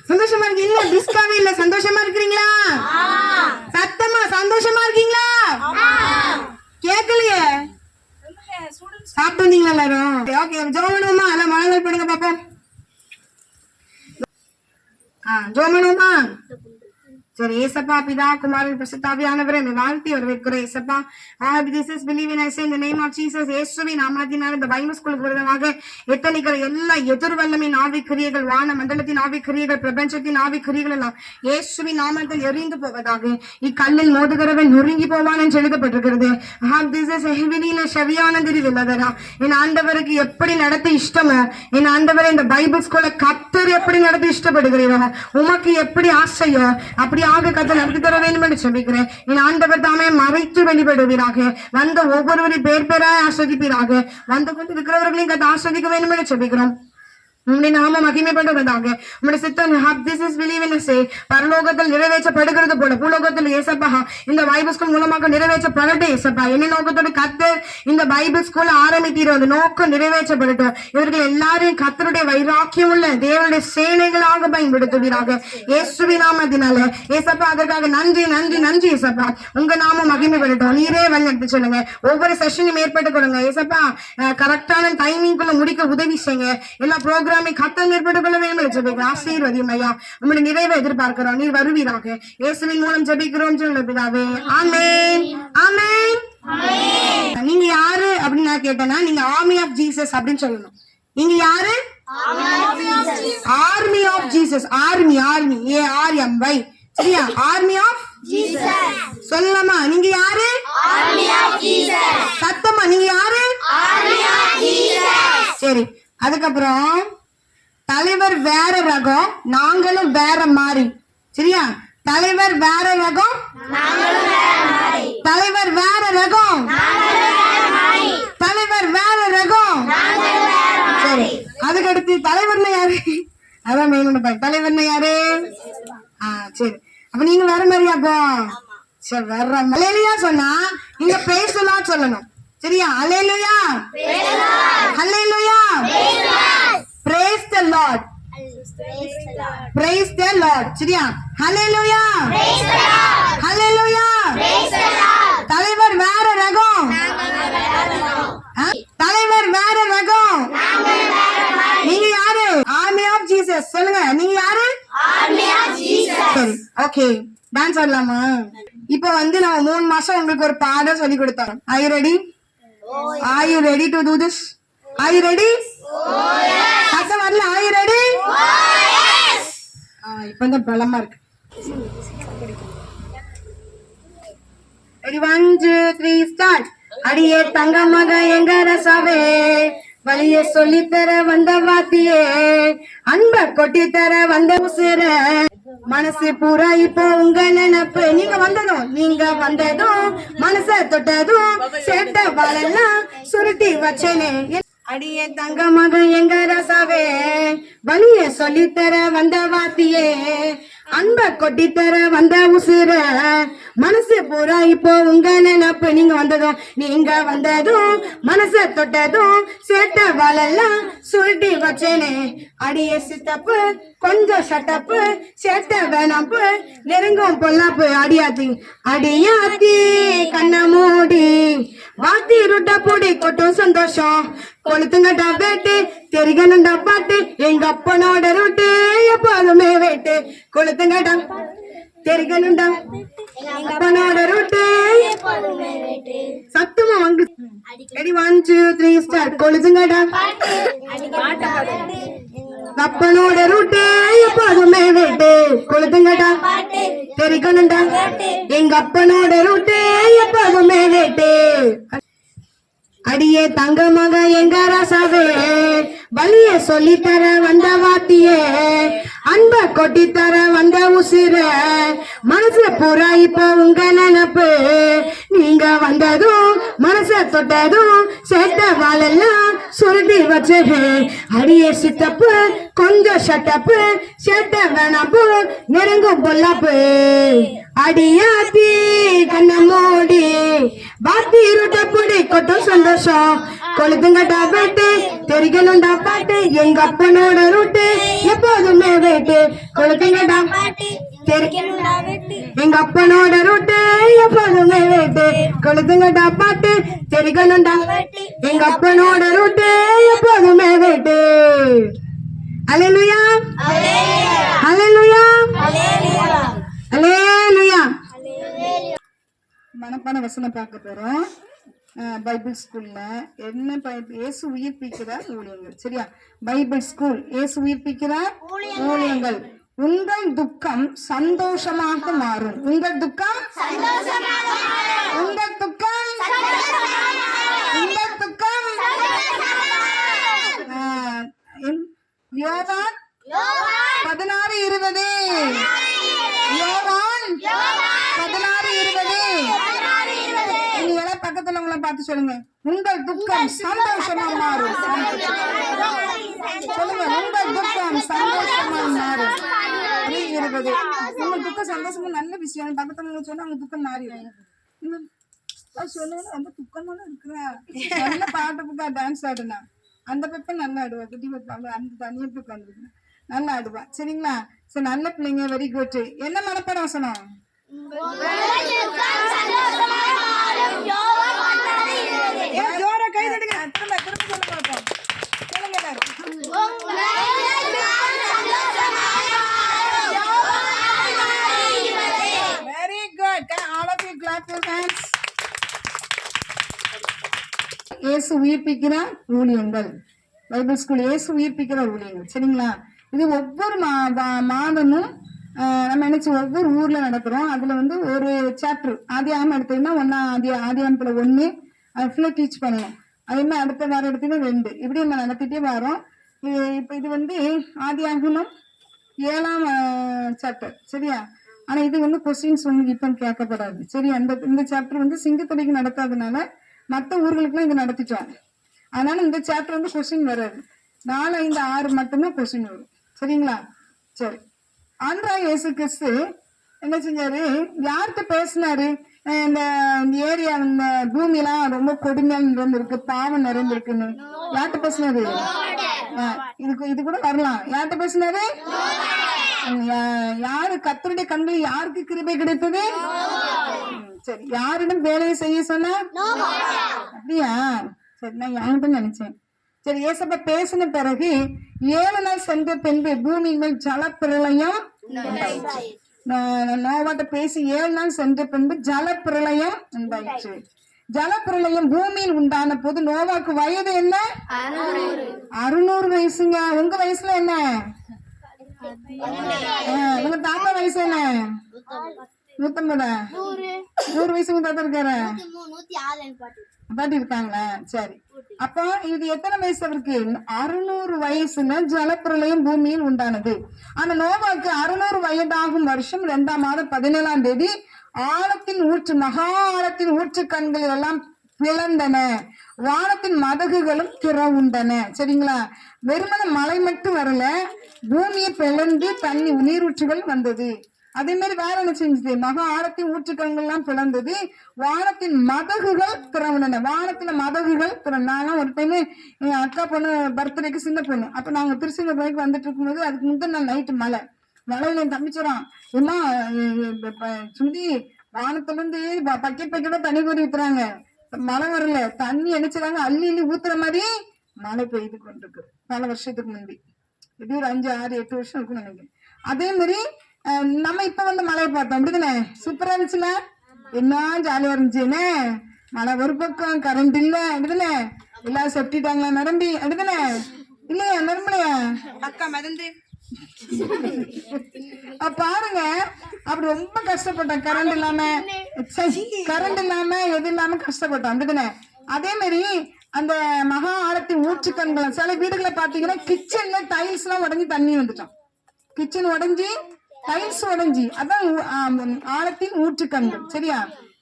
சந்தோஷமா இருக்கீங்களா? டிஸ்காவே இல்ல, சந்தோஷமா இருக்கிறீங்களா? சத்தமா சந்தோஷமா இருக்கீங்களா? கேட்கலையே. சாப்பிட்டு வந்தீங்களா எல்லாரும்? ஓகே, ஜெபம் பண்ணுவோமா? எல்லாம் மனங்கள் பண்ணுங்க பாப்போம். ஜெபம் பண்ணுவோமா? சரி, ஏசப்பா பிதா குமாரன் பரிசுத்தாவியானவரே வாழ்த்தி வரவேற்கிறோம். ஏசப்பா இயேசுவின் நாமத்தினால் இந்த பைபிள் ஸ்கூலுக்கு விரோதமாக எத்தனைக்கிற எல்லா எதிர் வல்லமின் ஆவிக்கிரியைகள், வான மண்டலத்தின் ஆவிக்கிரியைகள், பிரபஞ்சத்தின் ஆவிக்கிரியைகள் எல்லாம் இயேசுவின் நாமத்தில் எரிந்து போவதாக. இக்கல்லில் மோதுகிறவன் நொறுங்கி போவான் என்று எழுதப்பட்டிருக்கிறது. என் ஆண்டவருக்கு எப்படி நடத்த இஷ்டமோ, என் ஆண்டவரை இந்த பைபிள் ஸ்கூலை கர்த்தர் எப்படி நடத்த இஷ்டப்படுகிறீரோ, உமக்கு எப்படி ஆசையோ அப்படி கர்த்தர் நடத்தி தர வேண்டும் என்று சொல்லிக்கிறேன். என் ஆண்டவர் தாமே மறைத்து வெளிப்படுவீராக. வந்த ஒவ்வொருவரையும் பேர் பேராய் ஆஸ்வதிப்பீராக. வந்து கொண்டு இருக்கிறவர்களையும் கர்த்தர் ஆஸ்வதிக்க வேண்டும் என்று சொல்லிக்கிறோம். உம்முடைய நாம மகிமைப்படுவதாக. உம்முடைய சித்தம் பரலோகத்தில் நிறைவேற்றப்படுகிறது போல பூலோகத்தில் ஏசப்பா இந்த பைபிள் ஸ்கூல் மூலமாக நிறைவேற்றப்படட்டும். ஏசப்பா என்ன நோக்கத்தோடு கர்த்தர் இந்த பைபிள் ஸ்கூல் ஆரம்பித்தீரோ அந்த நோக்கம் நிறைவேற்றப்படட்டும். இவர்கள் எல்லாரையும் கர்த்தருடைய வைராக்கியம் உள்ள தேவனுடைய சேனைகளாக பயன்படுத்துவீராக. இயேசுவின் நாமத்தினால ஏசப்பா அதற்காக நன்றி நன்றி நன்றி. ஏசப்பா உங்க நாம மகிமைப்படட்டும். நீரே வழிநடத்தி சொல்லுங்க. ஒவ்வொரு செஷனையும் ஏற்பட்டு கொடுங்க. ஏசப்பா கரெக்டான டைமிங்குள்ள முடிக்க உதவி செய்யுங்க. எல்லா ப்ரோக்ராம் கர்த்தர் ஏற்பட்டுக் கொள்ள வேண்டும். ஆசீர்வதியும் ஐயா. உம்முடைய நிறைவை எதிர்பார்க்கிறோம். நீர் வருவீராக. இயேசுவின் மூலம் ஜெபிக்கிறோம் பிதாவே. ஆமென் ஆமென். நீங்க யாரு அப்படின்னு நான் கேட்டேன்னா நீங்க ஆர்மி ஆஃப் ஜீசஸ் அப்படின்னு சொல்லணும். நீங்க யாரு? Army of Jesus. Army army ARMY. சரியா? ஆர்மி ஆஃப் ஜீசஸ் சொல்லலாமா? நீங்க யாரு? Army of Jesus. சத்தமா நீங்க யாரு? Army of Jesus. சரி, அதுக்கப்புறம் தலைவர் வேற ரகம், நாங்களும் வேற மாதிரி. சரியா? தலைவர் வேற ரகம், தலைவர் வேற ரகம், தலைவர் வேற ரகம். சரி, அதுக்கடுத்து தலைவர்னா யாரு? அதான் மெயின். தலைவர்னா யாரு? சரி, அப்ப நீங்க வேற மாதிரியா? அப்போ சரி, வேற மலையிலயா சொன்னா நீங்க பேசலாம் சொல்லணும். சரியா? அல்லேலூயா அல்லேலூயா. Praise the Lord. Praise the Lord. சரியா? Hallelujah. Praise the Lord. Hallelujah. Praise the Lord. தலைவர் வேற ரகம், தலைவர் வேற ரகம். நீங்க யாரு? Army of Jesus. சொல்லுங்க, நீங்க யாரு? Army of Jesus. சரி, ஓகே, டான்ஸ் ஆடலாமா? இப்போ நம்ம 3 மாசம் உங்களுக்கு ஒரு பாடம் சொல்லி கொடுத்தோம். Are you ready? Are you ready to do this? Are you ready? அதான் வரல. Are you ready? இப்பதான் பலமா இருக்கு. Ready? 1 2 3 start. அடியே தங்க மக எங்க ரசாவே, வலிய சொல்லித்தர வந்த வாத்தியே, அன்ப கொட்டி தர வந்த உசுர, மனசு பூரா இப்போ உங்க நினைப்பு. நீங்க வந்ததும் மனச தொட்டதும் சேட்ட வாழெல்லாம் சுருட்டி வச்சேனே. அடியே தங்க மக எங்க ரசாவே, வலிய சொல்லித்தர வந்த வாத்தியே, அன்ப கொட்டித்தர வந்த உசுர, மனசு பூரா இப்போ உங்க நினைப்பு. நீங்க வந்ததும் மனச தொட்டதும் சேட்ட வாழெல்லாம் சுருட்டி வச்சேனே. அடியே சித்தப்பு கொஞ்சம் சட்டப்பு, சேட்ட வேணாப்பு நெருங்கும் பொல்லாப்பு. அடியாத்தி கண்ண மூடி வாத்தி ருட்ட பூடி கொட்டும் சந்தோஷம். கொளுத்துங்கட்டா வேட்டு தெரிகணுண்டா பாட்டு, எங்க அப்பனோட ரூட்டு எப்போதுமே வேட்டு. கொளுத்துங்கட்டா தெரிகணுண்டா எங்க அப்பனோட ரூட்டு சத்தமா வாங்கு. ரெடி? 1 2 3 ஸ்டார்ட். கொளுத்துங்கட்டா அப்பனோட ரூட்டு எப்போதுமே வேட்டு. கொளுத்துங்கட்டா தெரிகணுண்டா எங்க அப்பனோட ரூட்டு எப்போதுமே வேட்டு. அடியே தங்க மக எங்க ரசாவே, வலிய சொல்லித்தர வந்த வாத்தியே, அன்ப கொட்டித்தர வந்த உசுர, மனசு பூரா இப்போ உங்க நினைப்பு. நீங்க வந்ததும் மனச தொட்டதும் சேட்ட வாழெல்லாம் சுருட்டி வச்சது. அடியே சித்தப்பு கொஞ்சம் சட்டப்பு, சேட்ட வேணாப்பு நெருங்கும் பொல்லாப்பு. அடியாத்தி கண்ண மூடி பாத்தி இருட்ட பொடி கொட்டும் சந்தோஷம். கொளுத்துங்கட்டா வேட்டு தெரிகணுண்டா பாட்டு, எங்க அப்பனோட ரூட்டு எப்போதுமே வேட்டு. வெட்டு கொளுத்துங்கடா எங்க அப்பனோட ரூட்டு எப்போதுமே வெட்டு கொளுத்துங்கடா பாட்டு தெரிக்கணும்டா எங்க அப்பனோட ரூட்டு எப்போதுமே வெட்டு. அல்லேலூயா அல்லேலூயா அல்லேலூயா. மனப்பான வசனம் பார்க்க போறோம். பைபிள் ஸ்கூல்ல என்ன இயேசு உயிர்ப்பிக்கிறார் ஊழியங்கள். சரியா? பைபிள் ஸ்கூல் இயேசு உயிர்ப்பிக்கிறார் ஊழியங்கள். உங்கள் துக்கம் சந்தோஷமாக மாறும். உங்கள் துக்கம் உங்கள் துக்கம் உங்கள் துக்கம். யோவான் 16:20. யோவான் 16:20. பக்கத்துல உங்களை பார்த்து சொல்லுங்க, உங்கள் துக்கம் சந்தோஷமா மாறும். சொல்லுங்க, உங்கள் துக்கம் சந்தோஷமா மாறும். 20. உங்க துக்கம் சந்தோஷமா நல்ல விஷயம். பக்கத்துல சொன்னா அவங்க துக்கம் மாறிடும். சொல்லுங்க, ரொம்ப துக்கமான இருக்கிறா, நல்ல பாட்டு புக்கா டான்ஸ் ஆடுனா அந்த பக்கம் நல்லா ஆடுவா. குட்டி பப்பாங்க அந்த தனியா போய் உட்காந்துருக்கு நல்லா ஆடுவா. சரிங்களா? சரி, நல்ல பிள்ளைங்க, வெரி குட். என்ன மனப்பாட வசனம்? ஜோரா கை தட்டுங்க. திரும்ப சொல்ல பார்ப்போம். சொல்லுங்க எல்லாரும். Very good. All of you clap your hands. இயேசு உயிர்ப்பிக்கிறார் ஊழியங்கள். பைபிள் ஸ்கூல் இயேசு உயிர்ப்பிக்கிறார் ஊழியங்கள். சரிங்களா? இது ஒவ்வொரு மாதமும் நம்ம நினைச்சு ஒவ்வொரு ஊர்ல நடக்கிறோம். அதுல வந்து ஒரு சாப்டர் ஆதியாகமம் எடுத்தீங்கன்னா ஆதியாகமத்துல 1 அது ஃபுல்லா டீச் பண்ணணும். அதே மாதிரி அடுத்த வாரம் எடுத்தீங்கன்னா 2 இப்படி நம்ம நடத்திட்டே வரோம். இப்ப இது வந்து ஆதியாகமம் 7ஆம் சாப்டர். சரியா? ஆனா இது வந்து கொஸ்டின்ஸ் உங்களுக்கு இப்ப கேட்கப்படாது. சரியா? இந்த சாப்டர் வந்து சிங்கத்தொடைக்கு நடக்காதனால மற்ற ஊர்களுக்குலாம் இது நடத்திட்டோம். அதனால இந்த சாப்டர் வந்து கொஸ்டின் வராது. 4, 5, 6 மட்டும்தான் கொஸ்டின் வரும். சரிங்களா? சரி. ஆண்டவராகிய இயேசு கிறிஸ்து என்ன செஞ்சாரு? யார்கிட்ட பேசினாரு? இந்த ஏரியா, இந்த பூமியெல்லாம் ரொம்ப கொடுமையா நிறைந்திருக்கு, பாவம் நிறைந்திருக்குன்னு யார்கிட்ட பேசினாரு? இது கூட வரலாம். யார்கிட்ட பேசினாரு? யாரு கர்த்தருடைய கண்களில் யாருக்கு கிருபை கிடைத்தது? சரி, யாரிடம் வேலையை செய்ய சொன்ன? அப்படியா? சரி, நான் யார்கிட்ட நினைச்சேன். சரி, ஏசப்பா பேசின பிறகு 7 நாள் சென்ற பின்பு பூமியின் மேல் ஜல பிரளயம். நோவாட்ட பேசி 7 நாள் சென்ற பின்பு ஜல பிரளயம் உண்டாயிற்று. ஜல பிரளயம் பூமியில் உண்டான போது நோவாக்கு வயது என்ன? 600 வயசுங்க. உங்க வயசுல என்ன? உங்க தாத்தா வயசு என்ன? 150. 100 வயசு உங்க தாத்தா இருக்காரு? பாட்டி இருக்காங்களா? சரி. அப்போ இது எத்தனை வயசு அவருக்கு? 600 வயசுல ஜலப்பிரளயம் பூமியில் உண்டானது. ஆனா நோவாக்கு 600 வயதாகும் வருஷம் 2ஆம் மாதம் 17ஆம் தேதி ஆழத்தின் ஊற்று, மகா ஆழத்தின் ஊற்று கண்கள் எல்லாம் பிளந்தன, வானத்தின் மதகுகளும் திறவுண்டன. சரிங்களா? வெறுமன மழை மட்டும் வரல, பூமியை பிளந்து தண்ணி நீரூற்றுகள் வந்தது. அதே மாதிரி வேற என்ன செஞ்சது? மகா ஆழத்தின் ஊற்றுக்கண்கள் எல்லாம் பிளந்தது, வானத்தின் மதகுகள் திறவுண்டன. வானத்துல மதகுகள் நானும் ஒரு டைம் என் அக்கா பொண்ணு பர்த்டேக்கு, சின்ன பொண்ணு, அப்ப நாங்க திருச்சிங்க போய்க்கு வந்துட்டு இருக்கும்போது அதுக்கு முந்தின நாள் நைட்டு மழையில என் தம்பிச்சோறான், ஏமா சுண்டி வானத்துல இருந்து பக்கெட்டோட தண்ணி கூறி ஊத்துறாங்க, மழை வரல, தண்ணி நினைச்சாங்க அள்ளி அள்ளி ஊத்துற மாதிரி மழை பெய்து கொண்டிருக்கு. பல வருஷத்துக்கு முந்தி, இது ஒரு 5, 6, 8 வருஷம் இருக்குன்னு நினைக்கிறேன். அதே மாதிரி நம்ம இப்ப வந்து மழையை பார்த்தோம், அப்படிதானே? சூப்பரா இருந்துச்சுல, என்ன ஜாலியா இருந்துச்சுன்னு. மழை ஒரு பக்கம், கரண்ட் இல்ல, அப்படிதானே? எல்லாம் செப்டிட்டாங்களா நிரம்பி, அப்படிதானே? இல்லையா? நிரம்பலையா? அக்கா மறந்து பாருங்க, அப்படி ரொம்ப கஷ்டப்பட்டோம். கரண்ட் இல்லாம எது இல்லாம கஷ்டப்பட்டோம், அப்படிதானே? அதே மாதிரி அந்த மகா ஆழத்தின் ஊற்றுக்கண்கள், சில வீடுகளை பாத்தீங்கன்னா கிச்சன்ல டைல்ஸ் எல்லாம் உடஞ்சி தண்ணி வந்துட்டோம். கிச்சன் உடஞ்சி, டைல்ஸ் உடஞ்சி, அதான் ஆழத்தின் ஊற்றுக்கண்கள். சரியா?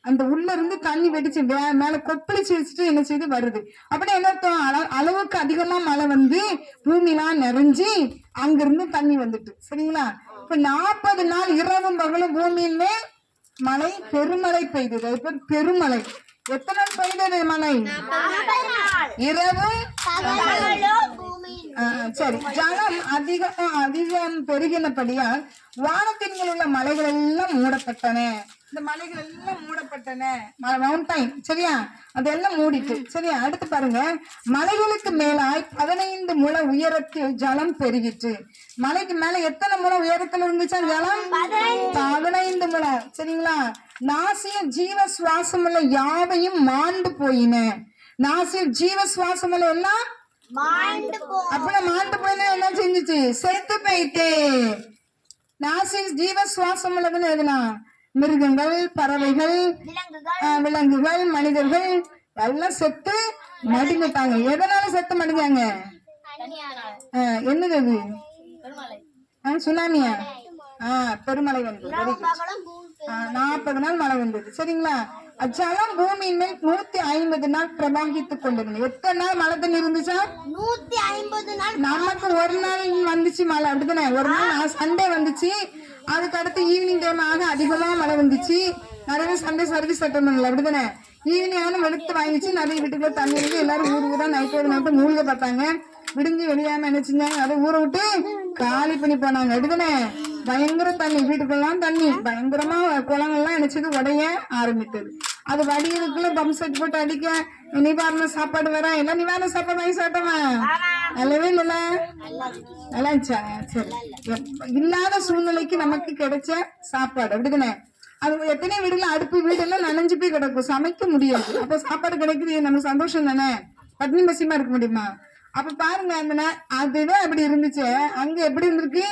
அந்த உள்ள இருந்து தண்ணி வெடிச்சு மேல கொப்பளிச்சு வச்சுட்டு என்ன செய்து வருது. அப்படி என்ன அளவுக்கு அதிகமா மழை வந்து பூமிலாம் நிறைஞ்சி அங்கிருந்து தண்ணி வந்துட்டு. சரிங்களா? இப்ப 40 நாள் இரவும் பகலும் பூமியில மழை, பெருமழை பெய்தது. அது பேர் பெருமழை. எத்தனை நாள் பெய்தது மழை? இரவும் சரி. ஜலம் அதிகம் பெருகினபடியால் வானத்தின்கள் உள்ள மலைகள் எல்லாம் மூடப்பட்டன. இந்த மலைகள் எல்லாம் மூடப்பட்டன, மவுண்டைன், சரியா, அதெல்லாம் மூடிட்டு. சரியா, அடுத்து பாருங்க, மலைகளுக்கு மேலாய் 15 முழ உயரத்தில் ஜலம் பெருகிட்டு. மலைக்கு மேல எத்தனை முழ உயரத்துல இருந்துச்சா ஜலம்? 15 முழ. சரிங்களா, நாசியில் ஜீவ சுவாசம் உள்ள யாவையும் மாண்டு போயின. நாசியில் ஜீவ சுவாசம் உள்ள எல்லாம் அப்ப மாண்டு போயின. என்ன செஞ்சுச்சு? செத்து போயிட்டு. நாசியில் ஜீவ சுவாசம் உள்ளதுன்னு எதுனா? மிருகங்கள், பறவைகள், விலங்குகள், மனிதர்கள் எல்லாம் செத்து மடிஞ்சிட்டாங்க. எதனால செத்து மடிஞ்சாங்க? என்னது அது? சுனாமியா? பெருமழை வந்தது. 40 நாள் மழை வந்தது. சரிங்களா, அச்சாலும் பூமியின் மேல் 150 நாள் பிரவாகித்துக் கொண்டிருந்தது. எத்தனை நாள் மழை தண்ணி இருந்துச்சா? 150 நாள். நமக்கு ஒரு நாள் வந்துச்சு மழை, அப்படித்தானே? ஒரு நாள் சண்டே வந்துச்சு, அதுக்கு அடுத்து ஈவினிங் டைம் ஆக அதிகமா மழை வந்துச்சு. நிறைய சண்டே சர்வீஸ் அட்டன் பண்ணல, அப்படித்தானே? ஈவினிங் ஆன வெளுத்து வாங்கிச்சு, நிறைய வீட்டுக்குள்ள தண்ணி இருந்து எல்லாரும் ஊருக்கு தான் நைட்டு மூழ்க பார்த்தாங்க. விடிஞ்சு வெளியாம என்ன செஞ்சாங்க? அதை ஊரை விட்டு காலி பண்ணி போனாங்க, அப்படித்தானே? பயங்கர தண்ணி, வீட்டுக்குள்ளலாம் தண்ணி, பயங்கரமா குளங்கள்லாம் நினைச்சது உடைய ஆரம்பித்தது. அது வடிகளுக்குள்ள பம்ப் செட் போட்டு அடிக்க நிவாரண சாப்பாடு வர எல்லாம் நிவாரண சாப்பாடு வாங்கி சாப்பிட்டோமா? நல்லவே இல்ல, நல்லா இருந்துச்சா? சரி, இல்லாத சூழ்நிலைக்கு நமக்கு கிடைச்ச சாப்பாடு, அப்படிதானே? அது எத்தனை வீடுல அடுப்பு வீடெல்லாம் நனைஞ்சு போய் கிடக்கும், சமைக்க முடியாது. அப்ப சாப்பாடு கிடைக்குது, நமக்கு சந்தோஷம் தானே? பட்னி பசியமா இருக்க முடியுமா? அப்ப பாருங்க, அந்த அதுதான் அப்படி இருந்துச்சு. அங்க எப்படி இருந்திருக்கு?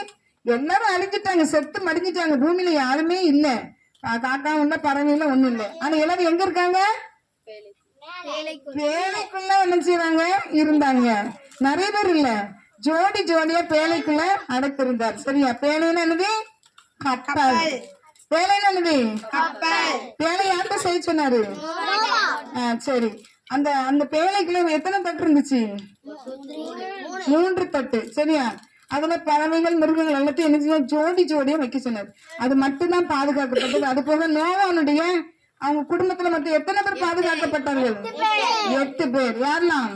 எல்லாரும் அழிஞ்சிட்டாங்க, செத்து மடிஞ்சிட்டாங்க. பூமியில யாருமே இல்ல, காக்கா உள்ள பறவையில ஒண்ணும் இல்லை. ஆனா எல்லாரும் எங்க இருக்காங்க? பேழைக்குள்ள என்ன செய்யறாங்க? இருந்தாங்க. நிறைய பேர் இல்ல, ஜோடி ஜோடியா பேழைக்குள்ள அடைத்திருந்தார். சரியா, பேழைன்னு என்னது? கப்பல். பேழைன்னு என்னது? பேழை யார்கிட்ட செய்ய சொன்னாரு? சரி, அந்த அந்த பேழைக்குள்ள எத்தனை தட்டு இருந்துச்சு? 3 தட்டு. சரியா, அதுல பறவைகள், மிருகங்கள் எல்லாத்தையும் என்ன செய்ய? ஜோடி ஜோடியா வைக்க சொன்னார். அது மட்டும்தான் பாதுகாக்கப்பட்டது. அது போக நோவானுடைய அவங்க குடும்பத்துல மட்டும் எத்தனை பேர் பாதுகாக்கப்பட்டார்கள்? 8 பேர். யாரெல்லாம்?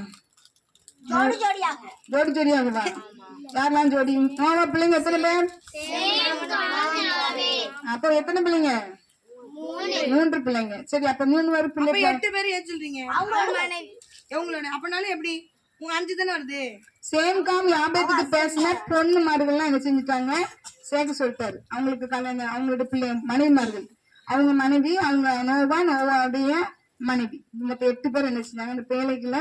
ஜோடி ஜோடியாகவா? யாரெல்லாம் ஜோடி? நோவா பிள்ளைங்க எத்தனை பேர்? அப்ப எத்தனை பிள்ளைங்க? 3 பிள்ளைங்க. சரி, அப்ப 3 பிள்ளை, 8 பேர் ஏன் சொல்றீங்க? அப்பனாலும் எப்படி 5 தானே வருது? சேம் காம் யாபேத்துக்கு பேசின பொண்ணு மாடுகள்லாம் என்ன செஞ்சுட்டாங்க? சேர்க்க சொல்லிட்டாரு. அவங்களுக்கு கல்யாணம், அவங்களோட பிள்ளை மனைவிமார்கள், அவங்க மனைவி, அவங்க நோவாவுடைய மனைவி, இந்த 8 பேர் என்ன செஞ்சாங்க? அந்த பேழைக்குள்ள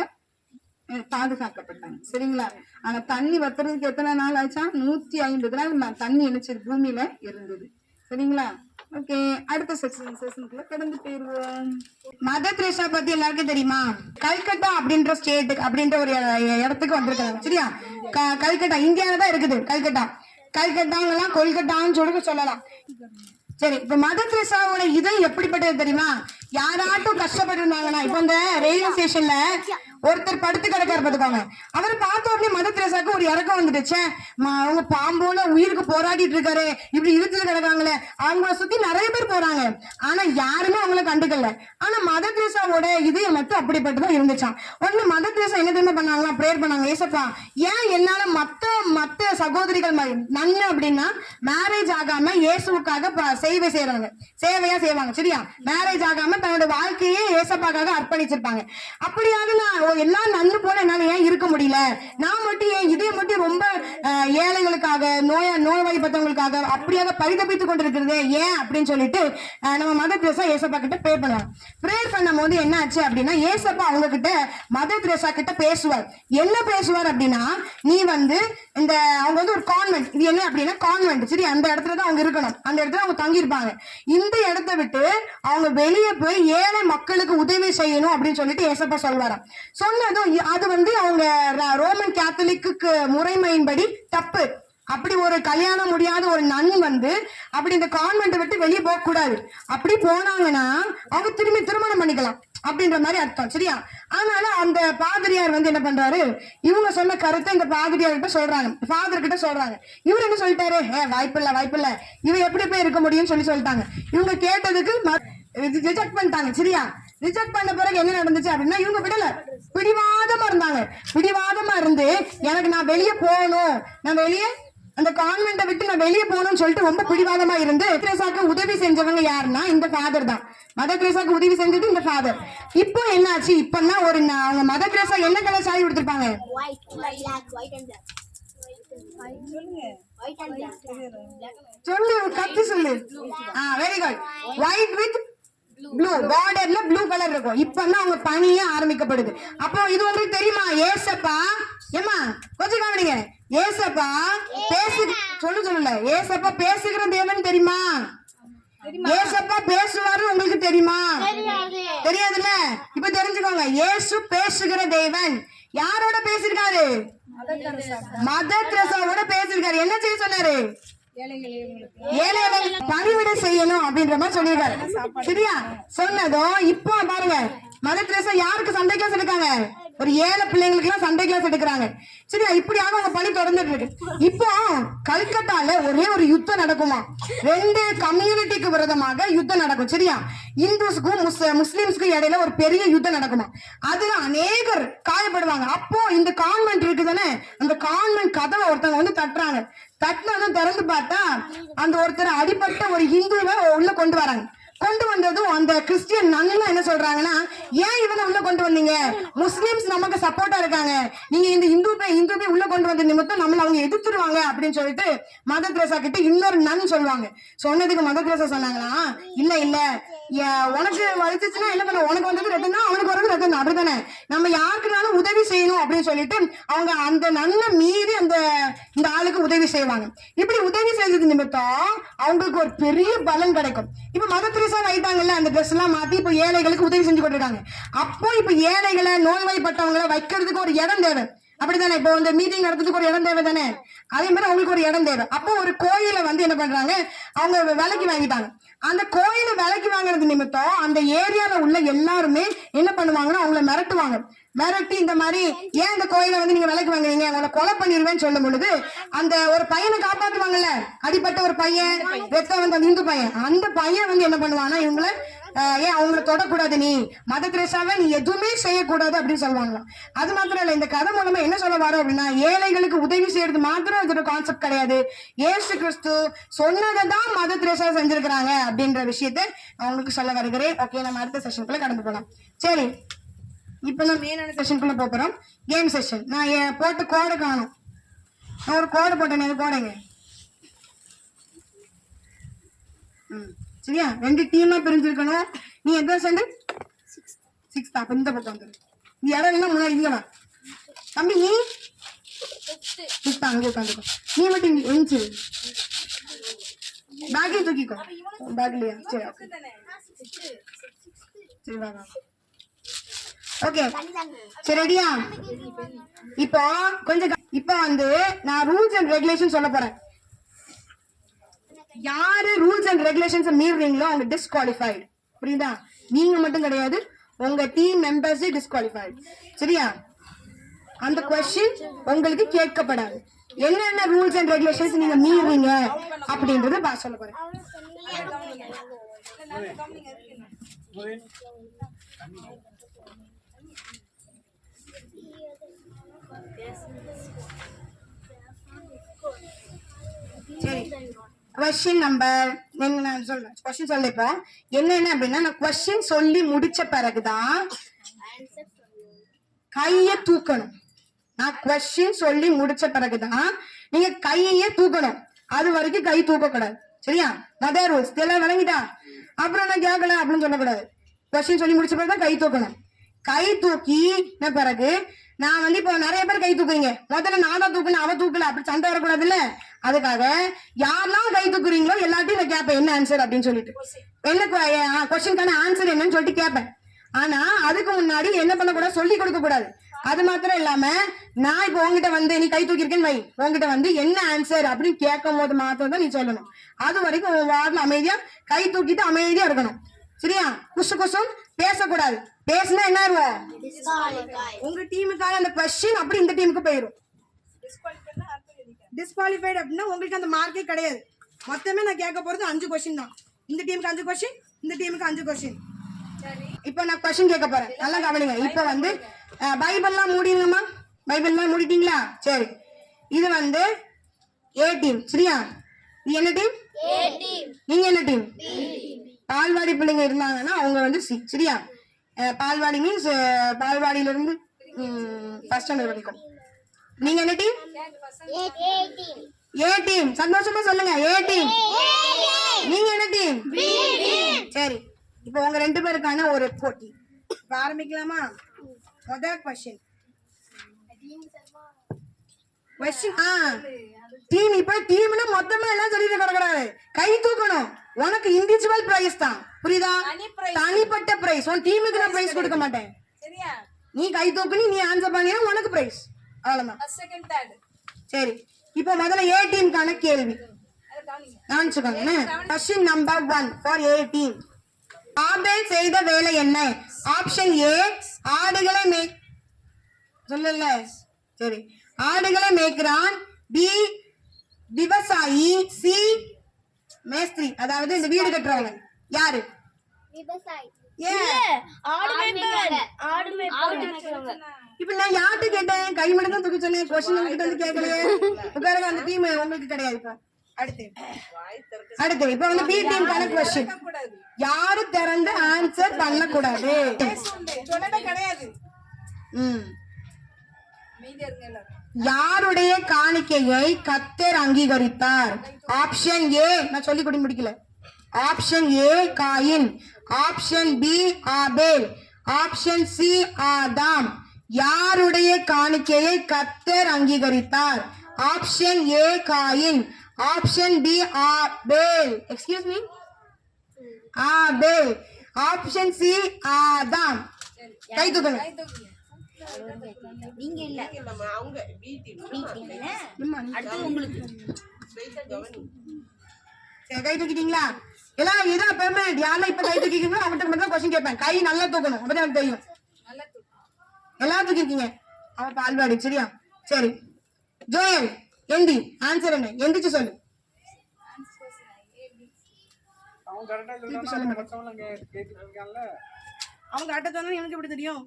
பாதுகாக்கப்பட்டாங்க. சரிங்களா, ஆனா தண்ணி வத்துறதுக்கு எத்தனை நாள் ஆச்சா? 150 நாள் தண்ணி என்னச்சு பூமியில இருந்தது. சரிங்களா, ஓகே, அடுத்த செஷனுக்குள்ள கடந்து போயிருவோம். மதர் தெரேசா பத்தி எல்லாருக்கும் தெரியுமா? கல்கட்டா அப்படின்ற ஸ்டேட், அப்படின்ற ஒரு இடத்துக்கு வந்திருக்காங்க. சரியா, கல்கட்டா இந்தியாவில தான் இருக்குது. கல்கட்டாங்கெல்லாம் கொல்கட்டான்னு சொல்லலாம். சரி, இப்ப மதர் தெரேசாவோட இதழ் எப்படிப்பட்டது தெரியுமா? யாராட்டும் கஷ்டப்பட்டு இருந்தாங்கன்னா, இப்ப இந்த ரயில்வே ஸ்டேஷன்ல ஒருத்தர் படுத்து கிடக்காரு பாத்துக்கோங்க. அவரை பார்த்த உடனே மதர் தெரேசாக்கு ஒரு இறக்கம் வந்துடுச்சு. அவங்க பாம்போல உயிருக்கு போராடிட்டு இருக்காரு, இப்படி இருத்துல கிடக்காங்களே. அவங்கள சுத்தி நிறைய பேர் போறாங்க, ஆனா யாருமே அவங்கள கண்டுக்கல. ஆனா மதர் தெரேசாவோட இதயம் மட்டும் அப்படிப்பட்டுதான் இருந்துச்சான். ஒண்ணு மதர் தெரேசா என்ன தெரியுமா பண்ணாங்களா? பிரேயர் பண்ணாங்க, ஏசப்பா ஏன் என்னால மத்த சகோதரிகள் மாதிரி நன்னு அப்படின்னா மேரேஜ் ஆகாம இயேசுவுக்காக சேவையா செய்வாங்க. சரியா, மேரேஜ் ஆகாம தன்னோட வாழ்க்கையே ஏசப்பாக்காக அர்ப்பணிச்சிருப்பாங்க. அப்படியாக நான் எல்லாம் நன்னு போல என்னால ஏன் இருக்க முடியல? நான் மட்டும் ஏன் இதயம் மட்டும் ரொம்ப ஏழைகளுக்காக, நோய்வாய்ப்பட்டவங்களுக்காக அப்படியாக பரிதபித்துக் கொண்டிருக்கிறது ஏன் அப்படின்னு சொல்லிட்டு நம்ம மதர் தெரேசா ஏசப்பா கிட்ட ப்ரே பண்ணுவாங்க. ப்ரேயர் பண்ணும் போது என்ன ஆச்சு அப்படின்னா, ஏசப்பா அவங்க கிட்ட மதர் தெரேசா கிட்ட பேசுவார். என்ன பேசுவார் அப்படின்னா, நீ இந்த அவங்க ஒரு கான்வென்ட், இது என்ன அப்படின்னா கான்வென்ட். சரி, அந்த இடத்துல தான் அவங்க இருக்கணும், அந்த இடத்துல அவங்க தங்கி இருப்பாங்க. இந்த இடத்தை விட்டு அவங்க வெளியே போய் ஏழை மக்களுக்கு உதவி செய்யணும் அப்படின்னு சொல்லிட்டு ஏசப்பா சொல்வாராம். சொன்னதும் அது அவங்க ரோமன் கேத்தலிக்கு முறைமையின்படி தப்பு. அப்படி ஒரு கல்யாணம் முடியாத ஒரு நன் அப்படி இந்த கான்வென்ட் விட்டு வெளியே போக கூடாது. அப்படி போனாங்கன்னா அவங்க திருமணம் பண்ணிக்கலாம் அப்படின்ற மாதிரி அர்த்தம். சரியா, அதனால அந்த பாதிரியார் என்ன பண்றாரு? இவங்க சொன்ன கருத்தை இந்த பாதிரியார் கிட்ட சொல்றாங்க, ஃபாதர் கிட்ட சொல்றாங்க. இவர் என்ன சொல்லிட்டாரு? வாய்ப்பில்ல, இவ எப்படி போய் இருக்க முடியும்னு சொல்லிட்டாங்க. இவங்க கேட்டதுக்கு ரிஜெக்ட் பண்ணிட்டாங்க. சரியா, ரிஜெக்ட் பண்ண பிறகு என்ன நடந்துச்சு அப்படின்னா இவங்க விடல, பிடிவாதமா இருந்தாங்க. பிடிவாதமா இருந்து எனக்கு நான் வெளியே போகணும், நான் வெளியே அந்த கான்வென்ட்டை விட்டு நான் வெளியே போகணும்னு சொல்லிட்டு ரொம்ப பிடிவாதமா இருந்து தெரேசாக்கு உதவி செஞ்சவங்க யாருன்னா இந்த ஃபாதர் தான். மதர் தெரேசாக்கு உதவி செஞ்சது இந்த ஃபாதர். இப்போ என்னாச்சு, இப்பதான் ஒரு அவங்க மதர் தெரேசா என்ன கலர் சாரி கொடுத்திருப்பாங்க? சொல்லு, கத்தி சொல்லு. Very good. White with blue பார்டர்ல ப்ளூ கலர் இருக்கும். இப்பதான் அவங்க பணியே ஆரம்பிக்கப்படுது. அப்போ இது உங்களுக்கு தெரியுமா? ஏசப்பா ஏமா கொஞ்சம் கவனிங்க. ஏசப்பா சொல்லல ஏசப்பா பேசுகிற தேவன் தெரியுமா? ஏசப்பா பேசுவாரு உங்களுக்கு தெரியுமா? தெரியாதுல்ல. இப்ப தெரிஞ்சுக்கோங்க, இயேசு பேசுகிற தேவன். யாரோட பேசிருக்காரு? மதர் தெரேசாவோட பேசிருக்காரு. என்ன செய்ய சொன்னாரு? ஏழைகளை பணிவிட செய்யணும் அப்படின்ற மாதிரி சொல்லியிருக்காரு. சரியா? சொன்னதும் இப்போ பாருங்க, மதர் தெரேசா யாருக்கு சண்டை கிளாஸ் எடுக்காங்க? ஒரு ஏழை பிள்ளைங்களுக்கு எல்லாம் சண்டை கிளாஸ் எடுக்கிறாங்க. சரியா? இப்படியாக அவங்க பணி தொடர்ந்துட்டு இருக்கு. இப்போ கல்கத்தால ஒரே ஒரு யுத்தம் நடக்குமா, 2 கம்யூனிட்டிக்கு விரோதமாக யுத்தம் நடக்கும். சரியா? இந்துஸ்க்கும் முஸ்லிம்ஸ்க்கும் இடையில ஒரு பெரிய யுத்தம் நடக்குமா. அதுல அநேகர் காயப்படுவாங்க. அப்போ இந்த கான்வென்ட் இருக்குதானே, அந்த கான்வென்ட் கதவை ஒருத்தவங்க வந்து தட்டுறாங்க. தட்டினதும் திறந்து பார்த்தா அந்த ஒருத்தர் அடிப்பட்ட ஒரு இந்துவை உள்ள கொண்டு வராங்க. கொண்டு வந்ததும் அந்த கிறிஸ்டியன் நன்னும் என்ன சொல்றாங்கன்னா, ஏன் இவனை உள்ள கொண்டு வந்தீங்க? முஸ்லிம்ஸ் நமக்கு சப்போர்ட்டா இருக்காங்க, நீங்க இந்த இந்து உள்ள கொண்டு வந்த நிமித்தம் நம்மள அவங்க எதிர்த்துருவாங்க அப்படின்னு சொல்லிட்டு மதர் தெரேசா கிட்ட இன்னொரு நன் சொல்லுவாங்க. சொன்னதுக்கு மதர் தெரேசா சொன்னாங்களா, இல்ல உனக்கு வலிச்சுன்னா என்ன பண்ண, உனக்கு வந்தது ரத்தம் தான், அவனுக்கு வரது ரத்தம் தான், அப்படித்தானே? நம்ம யாருக்குனாலும் உதவி செய்யணும் அப்படின்னு சொல்லிட்டு அவங்க அந்த நன்னை மீறி இந்த ஆளுக்கு உதவி செய்வாங்க. இப்படி உதவி செய்தது நிமித்தம் அவங்களுக்கு ஒரு பெரிய பலன் கிடைக்கும். இப்ப மதர் தெரேசா ஆயிட்டாங்கல்ல, அந்த ட்ரெஸ் எல்லாம் மாத்தி இப்ப ஏழைகளுக்கு உதவி செஞ்சு கொண்டிருக்காங்க. அப்போ இப்ப ஏழைகளை நோய்வாய்ப்பட்டவங்களை வைக்கிறதுக்கு ஒரு இடம் தேவை, அப்படித்தானே? இப்போ இந்த மீட்டிங் நடத்துறதுக்கு ஒரு இடம் தேவை தானே? அதே மாதிரி அவங்களுக்கு ஒரு இடம் தேவை. அப்போ ஒரு கோயிலை வந்து என்ன பண்றாங்க, அவங்க விலைக்கு வாங்கிட்டாங்க. அந்த கோயிலை விலைக்கு வாங்குறது நிமித்தம் அந்த ஏரியால உள்ள எல்லாருமே என்ன பண்ணுவாங்கன்னா அவங்கள மிரட்டுவாங்க. மிரட்டி இந்த மாதிரி ஏன் இந்த கோயிலை வந்து நீங்க விலைக்கு வாங்குறீங்க, உங்களை கொலை பண்ணிடுவேன்னு சொல்லும் பொழுது அந்த ஒரு பையனை காப்பாத்துவாங்கல்ல, அடிப்பட்ட ஒரு பையன், ரத்தம் வந்து அந்த இந்து பையன், அந்த பையன் வந்து என்ன பண்ணுவான்னா இவங்கள ஏன் அவங்கள தொடக்கூடாது, நீ மதர் தெரேசாவை நீ எதுவுமே செய்யக்கூடாது அப்படின்னு சொல்லுவாங்களாம். அது மாத்திரம் இல்ல, இந்த கதை மூலமா என்ன சொல்ல வரோம் அப்படின்னா, ஏழைகளுக்கு உதவி செய்யறது மாத்திரம் இதோட கான்செப்ட் கிடையாது. இயேசு கிறிஸ்து சொன்னதை தான் மதர் தெரேசா செஞ்சிருக்கிறாங்க அப்படின்ற விஷயத்தை அவங்களுக்கு சொல்ல வருகிறேன். ஓகே, நம்ம அடுத்த செஷனுக்குள்ள கடந்து போலாம். சரி, இப்ப நான் மெயினான செஷனுக்குள்ள போறோம். Game session. நான் போட்டு கோடை காணும், நான் ஒரு கோடை போட்டேன், அது கோடைங்க. சரியா? 2 டீமா பிரிஞ்சிருக்கணும். நீ எந்த சென்டர்? 6th. அப்ப இந்த பக்கம் வந்துரு. நீ இடம் எல்லாம் முன்னாடி இங்க வா தம்பி. நீ 6th அங்கே உட்காந்துக்கோ. நீ மட்டும் எஞ்சி பேக்கே தூக்கிக்கோ. பேக்லையா? சரி, ஓகே. சரி, வா. ஓகே, சரி, ரெடியா? இப்போ கொஞ்சம் இப்ப வந்து நான் ரூல்ஸ் அண்ட் ரெகுலேஷன் சொல்ல போறேன். யாரு ரூல்ஸ் அண்ட் ரெகுலேஷன்ஸ் மீறீங்களோ அவங்க டிஸ்குவாலிஃபைடு. புரியுதா? நீங்க மட்டும் கிடையாது, உங்க டீம் மெம்பர்ஸ் டிஸ்குவாலிஃபைடு. சரியா? அந்த கொஸ்டின் உங்களுக்கு கேட்கப்படாது. என்னென்ன ரூல்ஸ் அண்ட் ரெகுலேஷன்ஸ் நீங்க மீறீங்க அப்படின்றத சொல்ல போறேன். சரி, கொஸ்டின் நம்பர் நான் சொல்றேன். கொஸ்டின் சொல்ல இப்போ என்னென்ன அப்படின்னா, நான் கொஸ்டின் சொல்லி முடிச்ச பிறகுதான் கைய தூக்கணும். நான் கொஸ்டின் சொல்லி முடிச்ச பிறகுதான் நீங்க கையே தூக்கணும். அது வரைக்கும் கை தூக்க கூடாது. சரியா? மதர் ரூல்ஸ் இதெல்லாம் விளங்கிட்டா? அப்புறம் நான் கேட்கல அப்படின்னு சொல்லக்கூடாது. கொஸ்டின் சொல்லி முடிச்ச பிறகுதான் கை தூக்கணும். கை தூக்கி பிறகு நான் வந்து இப்போ நிறைய பேர் கை தூக்குறீங்க, முதல்ல நான் தான் தூக்குனேன் அவ தூக்கல, அப்படி சண்டை வரக்கூடாது இல்ல. அதுக்காக யாரெல்லாம் கை தூக்குறீங்களோ எல்லாத்தையும் நான் கேட்பேன் என்ன ஆன்சர் அப்படின்னு சொல்லிட்டு, என்ன கொஸ்டின்கான ஆன்சர் என்னன்னு சொல்லிட்டு கேட்பேன். ஆனா அதுக்கு முன்னாடி என்ன பண்ணக்கூடாது, சொல்லி கொடுக்க கூடாது. அது மாத்திரம் இல்லாம நான் இப்ப உங்ககிட்ட வந்து நீ கை தூக்கிருக்கேன்னு வை, உங்ககிட்ட வந்து என்ன ஆன்சர் அப்படின்னு கேட்கும் போது மாத்திரம் தான் நீ சொல்லணும். அது வரைக்கும் உன் வார்டில் அமைதியா கை தூக்கிட்டு அமைதியா இருக்கணும். சரியா? குசு குசும் பேசக்கூடாது. பேசினா என்ன ஆகும், உங்க டீமுக்காக அந்த கொஸ்டின் அப்படி இந்த டீமுக்கு போயிடும். டிஸ்குவாலிஃபைடு அப்படின்னா உங்களுக்கு அந்த மார்க்கே கிடையாது. மொத்தமே நான் கேட்க போறது 5 கொஸ்டின் தான். இந்த டீமுக்கு 5 கொஸ்டின், இந்த டீமுக்கு 5 கொஸ்டின். இப்போ நான் கொஸ்டின் கேட்க போறேன், நல்லா கவனிங்க. இப்போ வந்து பைபிள்லாம் மூடிடுங்கம்மா. பைபிள்லாம் மூடிட்டீங்களா? சரி, இது வந்து ஏ டீம், சரியா? இது என்ன டீம்? நீங்க என்ன டீம்? பால்வாடி பிள்ளைங்க இருந்தாங்கன்னா அவங்க வந்து சி, சரியா? பால்வாடி மீன்ஸ் பால்வாடியில இருந்து ஃபர்ஸ்ட் ஸ்டாண்டர்ட் வரைக்கும். நீங்க என்ன டீம்? ஏ டீம். சந்தோஷமா சொல்லுங்க, ஏ டீம். நீங்க என்ன டீம்? சரி, இப்போ உங்க ரெண்டு பேருக்கான ஒரு போட்டி. இப்ப ஆரம்பிக்கலாமா? முதல் கொஸ்டின் டீம். இப்ப டீம்னா மொத்தமா எல்லாம் சொல்லிட்டு கிடக்கூடாது, கை தூக்கணும். உனக்கு இண்டிவிஜுவல் பிரைஸ் தான், புரியுதா? தனிப்பட்ட பிரைஸ். உன் டீமுக்கு நான் பிரைஸ் கொடுக்க மாட்டேன், சரியா? நீ கை தூக்கணும், நீ ஆன்சர் பண்ணினா உனக்கு பிரைஸ், அவ்வளவுதான். செகண்ட் தேர்ட் சரி, இப்போ முதல்ல ஏ டீமுக்கான கேள்வி கவனிச்சுக்கோங்க. Question number 1 for A team. ஆபேல் செய்த வேலை என்ன? ஆப்ஷன் ஏ ஆடுகளை சொல்லல, சரி, ஆடுகளை மேய்க்கிறான். பி விவசாயி. சி மேஸ்திரி, அதாவது இந்த வீடு கட்டுறவங்க. யாரு? இப்ப நான் யார்கிட்ட கேட்டேன்? கை மட்டும் தான் தூக்கி சொன்னேன், கொஸ்டின் உங்ககிட்ட வந்து கேட்கலையே. உட்காருங்க, அந்த டீம் உங்களுக்கு கிடையாது. இப்போ அடுத்து இப்ப வந்து பி டீமுக்கான கொஸ்டின். யாரு திறந்து ஆன்சர் பண்ண கூடாது, கிடையாது. யாருடைய காணிக்கையை கர்த்தர் அங்கீகரித்தார்? ஆப்ஷன் ஏ, நான் சொல்லி கொடி முடிக்கல. Option A coin. Option B Abel. Option C ஆதாம். யாருடைய காணிக்கையை கர்த்தர் அங்கீகரித்தார்? Option A coin. Option B ஆபேல். எக்ஸ்கியூஸ் மீ, ஆபேல். ஆப்ஷன் சி ஆதாம். கை தூக்குங்க. நீங்க இல்ல அவங்க அடுத்து உங்களுக்கு கை தூக்கிட்டீங்களா? எல்லாம் இதான் பெர்மனன்ட். யாரெல்லாம் இப்ப கை தூக்கிக்கீங்களோ அவங்ககிட்ட மட்டும் கொஸ்டின் கேட்பேன். கை நல்லா தூக்கணும், அப்பதான் எனக்கு தெரியும். எல்லாம் தூக்கிருக்கீங்க. அவன் பால்வாடி, சரியா? சரி, ஜோயல் எந்தி ஆன்சர் என்ன? எந்திரிச்சு சொல்லு. அவங்க கரெக்டா சொன்னா எனக்கு எப்படி தெரியும்?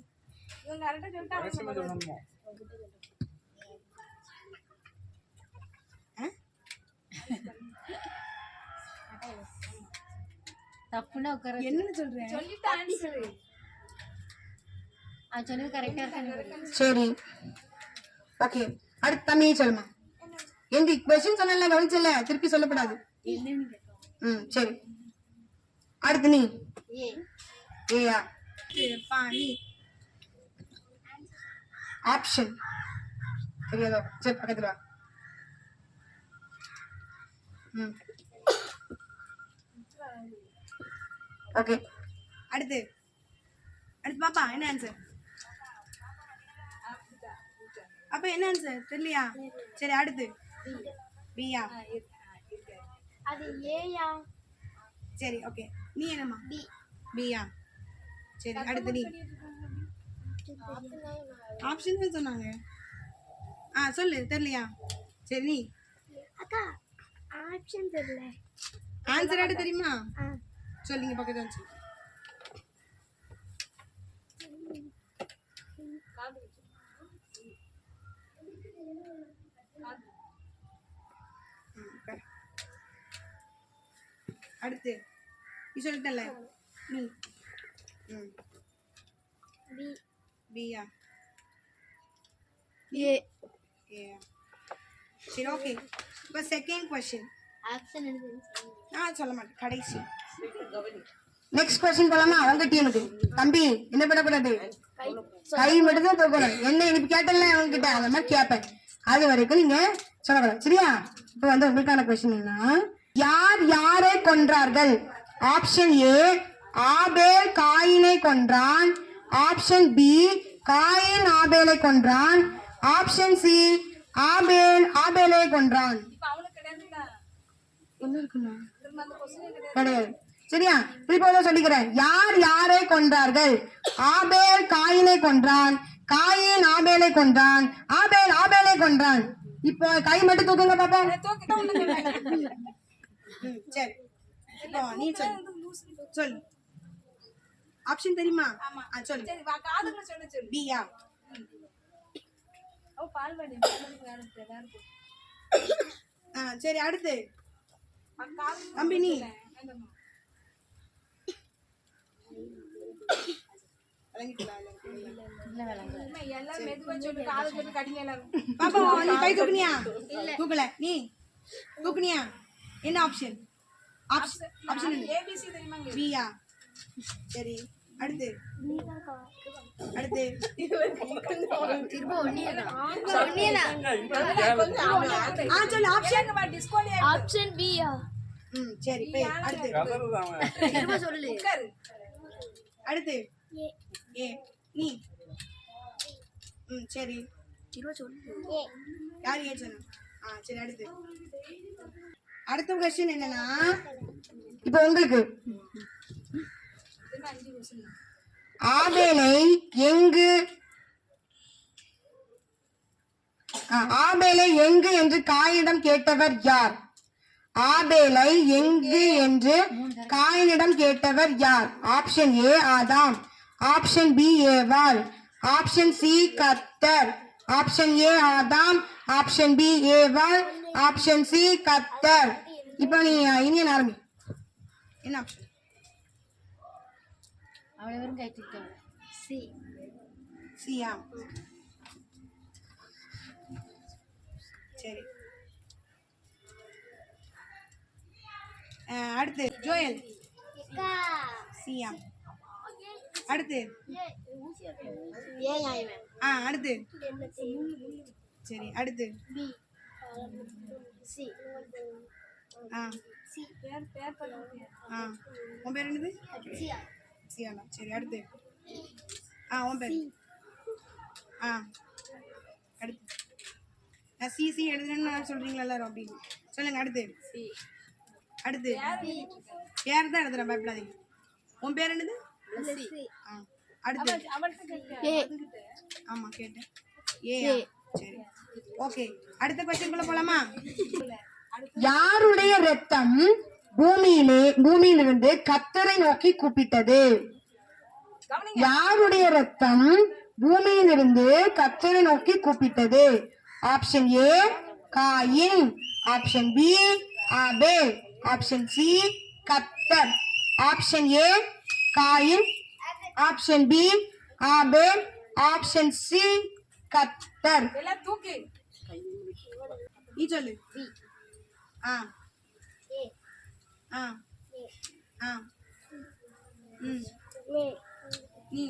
இவங்க கரெக்டா சொல்லிட்டாங்க. தப்புனா உட்கார என்ன சொல்றேன்? சொல்லிட்டு ஆன்சர் சொன்னது கரெக்டா இருக்கு. சரி, ஓகே. அடுத்து தம்பி சொல்லுமா. எந்தி கொஸ்டின் சொன்னல, கவனிச்சல, திருப்பி சொல்லக்கூடாது. சரி, அடுத்து நீ. ஏயா பானி. ஆப்ஷன் தெரியாதோ? சரி, பக்கத்துல வா. ஓகே, அடுத்து பாப்பா என்ன ஆன்சர்? அப்ப என்ன ஆன்சர் தெரியலையா? சரி, அடுத்து பியா. அது ஏயா? சரி, ஓகே. நீ என்னம்மா? பியா. சரி, அடுத்து நீ. ஆப்ஷன் தான் சொன்னாங்க. சொல்லு, தெரியலையா? சரி, நீ. அக்கா ஆப்ஷன் தெரியல. ஆன்சர் ஆட தெரியுமா? சொல்லுங்க, பக்கத்துல வந்து சொல்லு. அடுத்து நீ சொல்லிட்டல, நீ. பியா. ஏ. சரி, ஓகே. இப்போ செகண்ட் क्वेश्चन. ஆப்ஷன் என்ன? நான் சொல்ல மாட்டேன், கடைசி. நெக்ஸ்ட் கொஸ்டின் போலாமா? உங்க டீமுக்கு. தம்பி என்ன பண்ணக்கூடாது, கை மட்டும் தான் தூக்கணும். என்ன இன்னைக்கு கேட்டல அவங்க கிட்ட, அந்த மாதிரி கேட்பேன். அது வரைக்கும் நீங்க சொல்லக்கூடாது, சரியா? இப்போ வந்து உங்களுக்கான கொஸ்டின் என்ன? யார் யாரை கொன்றார்கள்? ஆப்ஷன் ஏ ஆபேல் காயினை கொன்றான். ஆப்ஷன் பி காயின் ஆபேலை கொன்றான். ஆப்ஷன் சி ஆபேலை கொன்றான். கிடையாது, சரியா? திருப்பி சொல்லிக்கிறேன். யார் யாரை கொன்றார்கள்? ஆபேல் காயினை கொன்றான். காயின் ஆபேலை கொன்றான். ஆபேலை கொன்றான். இப்போ கை மட்டும் தூக்குங்க பாப்பா. சரி, இப்போ நீ சொல்லு. ஆப்ஷன் தெரியுமா ஆமா. சொல்லு. சரி வா காதுக்குள்ள சொல்ல சொல்லு. பியா. ஓ பால்வாடி வேற இருக்கு. சரி அடுத்து காது தம்பி நீ வேண்டாமா. உண்மை எல்லாம் மெதுவா சொல்லு. காது சொல்லி கடிங்க எல்லாரும். பாப்பா நீ கை தூக்குனியா? தூக்கல. நீ தூக்குனியா? என்ன ஆப்ஷன்? ஆப்ஷன் ஏபிசி தெரியுமாங்க? பியா. சரி அடுத்து அடுத்து சொல்லு ஆப்ஷன். டிஸ்குவாலிஃபை ஆப்ஷன் பியா சரி போய் அடுத்து சொல்லு உட்காரு. அடுத்து ஏ நீ சரி சொல்லு யார் ஏ சொன்ன? சரி அடுத்து அடுத்த கொஸ்டின் என்னன்னா இப்போ உங்களுக்கு என்ன 5 क्वेश्चन. ஆபேலை எங்கு ஆபேலை எங்கு என்று காயினிடம் கேட்டவர் யார்? ஆபேலை எங்கு என்று காயினிடம் கேட்டவர் யார்? ஆப்ஷன் ஏ ஆதாம், ஆப்ஷன் பி ஏவாள், ஆப்ஷன் சி கர்த்தர். ஆப்ஷன் ஏ ஆதாம், ஆப்ஷன் பி ஏவாள், ஆப்ஷன் சி கர்த்தர். இப்போ நீ இனியன் ஆரம்பி. என்ன ஆப்ஷன்? அவ்வளவு கைத்திருக்க சி சியா. சரி அடுத்து ஜோயல். சியா. அடுத்து அடுத்து சரி அடுத்து சி பேர் பண்ணுங்க. உன் பேர் என்னது? சியா சியானா. சரி அடுத்து உன் பேர் அடுத்து சி எழுதுன்னு சொல்றீங்களா எல்லாரும்? அப்படி சொல்லுங்க. அடுத்து அடுத்து பேர் தான் எழுதுறேன், பயப்படாதீங்க. உன் பேர் என்னது? அடுத்து ஆமா கேட்டேன். ஏ சரி ஓகே. அடுத்த கொஸ்டின்குள்ள போலாமா? யாருடைய ரத்தம் பூமியிலிருந்து கர்த்தரை நோக்கி கூப்பிட்டது? யாருடைய ரத்தம் பூமியிலிருந்து கர்த்தரை நோக்கி கூப்பிட்டது? Option A coin, option B Abel, option C கர்த்தர். Option A coin, option B Abel, option C கர்த்தர். எல்லாம் தூக்கு. நீ சொல்லு. நீ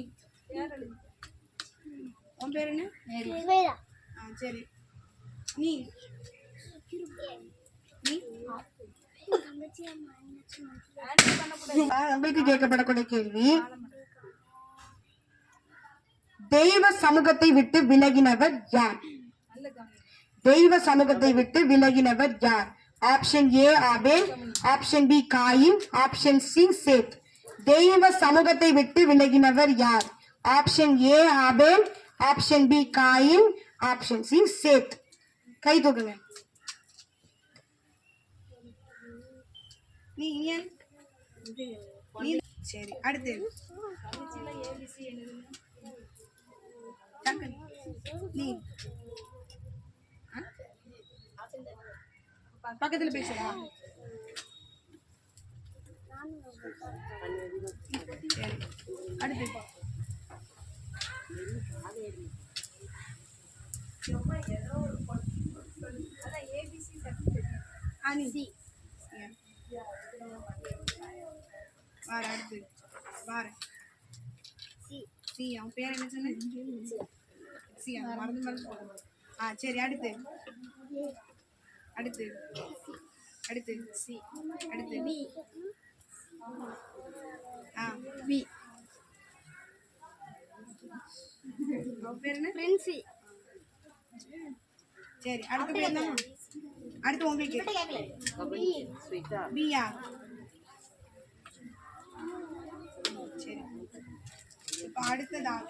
உன் பேர் என்ன? சரி நீ உங்களுக்கு கேட்கப்படக்கூடிய கேள்வி, தெய்வ சமூகத்தை விட்டு விலகினவர் யார்? தெய்வ சமூகத்தை விட்டு விலகினவர் யார்? ஆப்ஷன் ஏ ஆபேல், ஆப்ஷன் பி காயின், ஆப்ஷன் சி சேத். தெய்வ சமூகத்தை விட்டு விலகினவர் யார்? ஆப்ஷன் ஏ ஆபேல், ஆப்ஷன் பி காயின், ஆப்ஷன் சி சேத். கை தூக்குங்க. நீ இனியன். சரி அடுத்து நீ பக்கத்துல பேசுறா. சரி அடுத்து வார அடுத்து வார சி. அவன் பேர் என்ன சொன்ன? சியா. மறந்து சரி அடுத்து அடுத்து அடுத்து சி. அடுத்து பி. பி. அவன் பேர் என்ன? பிரின்சி. சரி அடுத்து பேர் தான். அடுத்து உங்களுக்கு பியா. சரி இப்போ அடுத்ததாக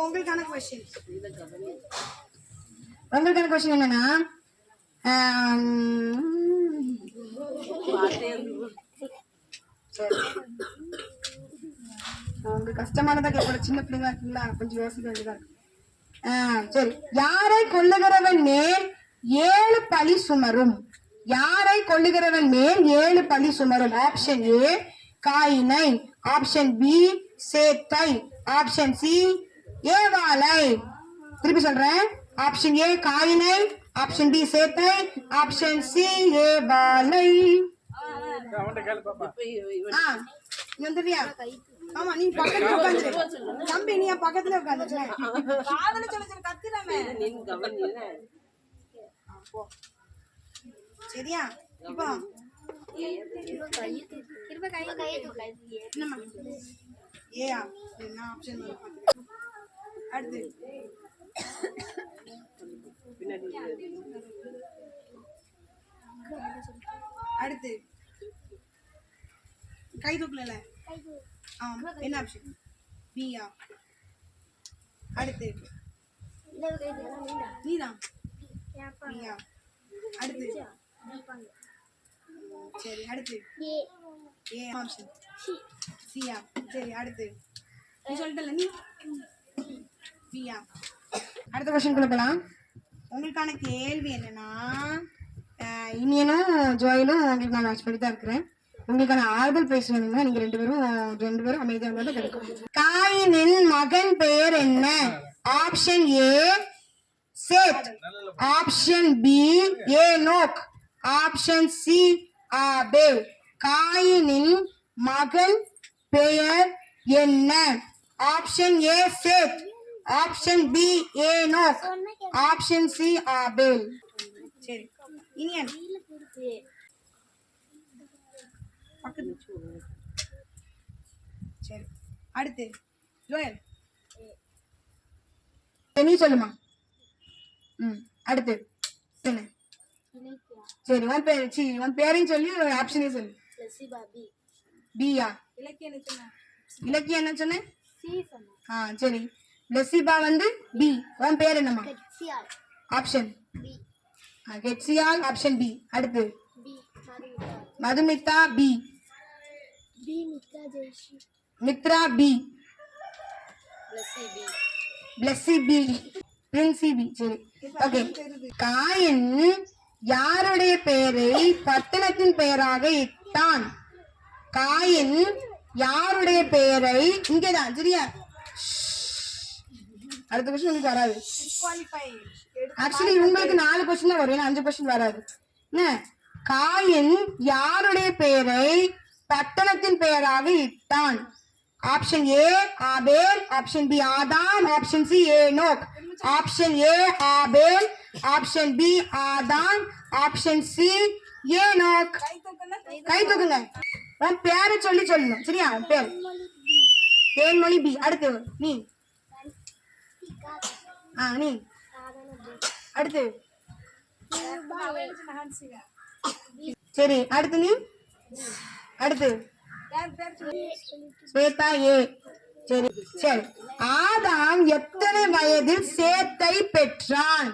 உங்களுக்கான கொஸ்டின். உங்களுக்கான கொஸ்டின் என்னன்னா, கொஞ்சம் கஷ்டமானதா கேட்கணும், சின்ன பிள்ளைங்களா இருக்குங்களா, கொஞ்சம் யோசிக்க வேண்டியதா இருக்கு. சரி, யாரை கொல்லுகிறவன் மேல் 7 பழி சுமரும்? யாரை கொல்லுகிறவன் மேல் 7 பழி சுமரும்? ஆப்ஷன் ஏ காயினை, ஆப்ஷன் பி சேத்தை, ஆப்ஷன் சி ஏவாளை. திருப்பி சொல்றேன், ஆப்ஷன் ஏ காயினை, ஆப்ஷன் பி சேத்தை, ஆப்ஷன் சி ஏவாளை. வந்துறியா? ஆமா, நீ பக்கத்துல உட்காந்துரு தம்பி, நீ என் பக்கத்துல உட்காந்துரு. காதல சொல்ல சொல்ல கத்திராமே. சரியா? இப்போ என்னம்மா ஏயா என்ன ஆப்ஷன் அடுத்து அடுத்து கை தூக்கல. என்ன ஆப்ஷன்? பியா. அடுத்து நீதான் பியா. அடுத்து சரி, அடுத்து ஏ ஆப்ஷன் சியா. சரி, அடுத்து நீ சொல்லிட்டல, நீ பியா. அடுத்த கொஸ்டின் கொடுக்கலாம். உங்களுக்கான கேள்வி என்னன்னா, இனியனும் ஜோயிலும் உங்களுக்கு நான் வாட்ச் பண்ணி தான் இருக்கிறேன். உங்களுக்கான ஆறுதல் பேச வேணும்னா நீங்க ரெண்டு பேரும் அமைதியாக இருந்தாலும் கிடைக்கும். காயினின் மகன் பெயர் என்ன? ஆப்ஷன் ஏ சேத், ஆப்ஷன் பி ஏனோக், ஆப்ஷன் சி ஆபேல். காயினின் மகன் பெயர் என்ன? ஆப்ஷன் ஏ சேத், ஆப்ஷன் பி ஏனோக், ஆப்ஷன் சி ஆபேல். சரி, இனியன் சரி, அடுத்து ஜோயல். நீ சொல்லுமா. அடுத்து என்ன? சரி, உன் பேரையும் சொல்லி ஆப்ஷனே சொல்லு. பியா. இலக்கியம் என்ன சொன்ன? சரி, லெசிபா வந்து பி. உன் பேர் என்னம்மா? ஆப்ஷன் ஹெச்சியால், ஆப்ஷன் பி. அடுத்து Madhumitha B. Mithra B. Blessy B. Princy B. சரி, ஓகே. காயின் யாருடைய பெயரை பட்டணத்தின் பெயராக இட்டான்? காயின் யாருடைய பெயரை, இங்கேதான் சரியா? அடுத்த கொஸ்டின் உங்களுக்கு வராது. ஆக்சுவலி உங்களுக்கு 4 கொஸ்டின் தான் வரும், 5 கொஸ்டின் வராது. என்ன? காயின் யாருடைய பெயரை பட்டணத்தின் பெயராக இட்டான்? ஆப்ஷன் ஏ ஆபேல், ஆப்ஷன் பி ஆதாம், ஆப்ஷன் சி ஏனோக், ஆப்ஷன் ஏ ஆபேல், ஆப்ஷன் பி ஆதாம், ஆப்ஷன் சி ஏனோக். கை தூக்குங்க. உன் பேரை சொல்லணும் சரியா? பேர் தேன்மொழி பி. அடுத்து நீ. நீ அடுத்து. சரி, அடுத்து நீ. அடுத்து ஸ்வேதா ஏ. சரி சரி, ஆதாம் எத்தனை வயதில் சேத்தை பெற்றான்?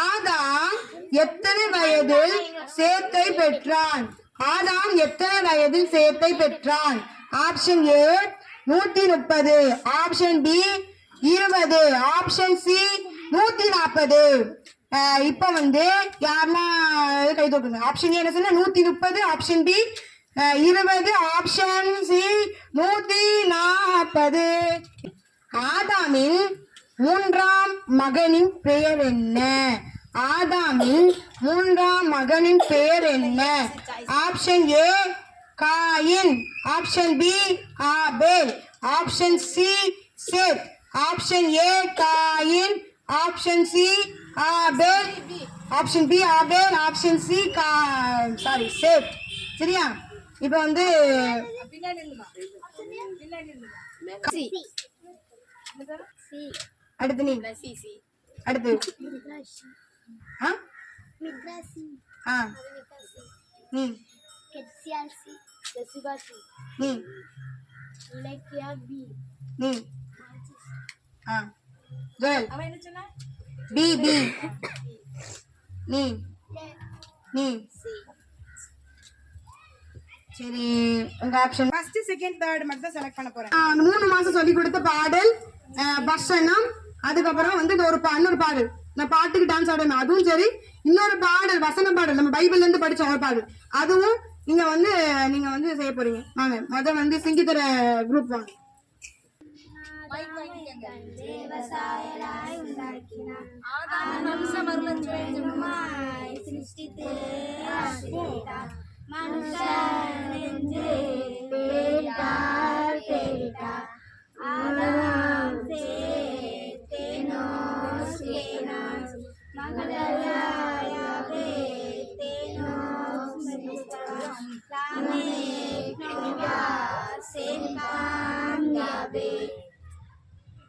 ஆதாம் எத்தனை வயதில் சேத்தை பெற்றான்? ஆதாம் எத்தனை வயதில் சேத்தை பெற்றான்? Option A 130, option B 20, option C 140. இப்ப வந்து யாருன்னா கை தூக்குங்க. ஆப்ஷன் ஏ என்ன சொன்ன? 130, ஆப்ஷன் பி 20, ஆப்ஷன் சி 140. ஆதாமின் 3ஆம் மகனின் பெயர் என்ன? ஆதாமின் 3ஆம் மகனின் பெயர் என்ன? Option A coin, option B Abel, option C Seth, option A coin, option C Abel, option B Abel, option C Seth. சரியா? இப்ப வந்து அடுத்து நீ. அடுத்து நீ. நீ. நீ. Joel B B. நீ. நீ. சரி, உங்க ஆப்ஷன். ஃபர்ஸ்ட் செகண்ட் தேர்ட் மட்டும் தான் செலக்ட் பண்ண போறேன். அந்த 3 மாசம் சொல்லி கொடுத்த பாடல், வசனம், அதுக்கப்புறம் வந்து இது இன்னொரு பாடல், நான் பாட்டுக்கு டான்ஸ் ஆடணும் அதுவும் சரி, இன்னொரு பாடல் வசன பாடல் நம்ம பைபிள்ல இருந்து படிச்ச ஒரு பாடல் அதுவும் நீங்க வந்து செய்ய போறீங்க. வாங்க முதல் வந்து சிங்கித்தர குரூப் வாங்க.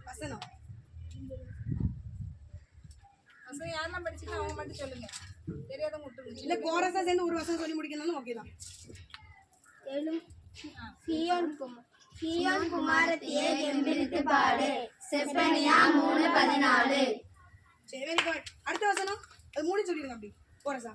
வசனம் யாரெல்லாம் படிச்சுன்னா அவங்க மட்டும் சொல்லுங்க, தெரியாதவங்க விட்டுருங்க. இல்ல கோரஸா சேர்ந்து ஒரு வசனம் சொல்லி முடிக்கணும்னு ஓகே தான். சியோன் குமாரத்தியே கெம்பீரித்து பாடு. செப்பனியா 3:14. சரி, வெரி குட். அடுத்த வசனம் அது 3 சொல்லிடுங்க அப்படி கோரஸா.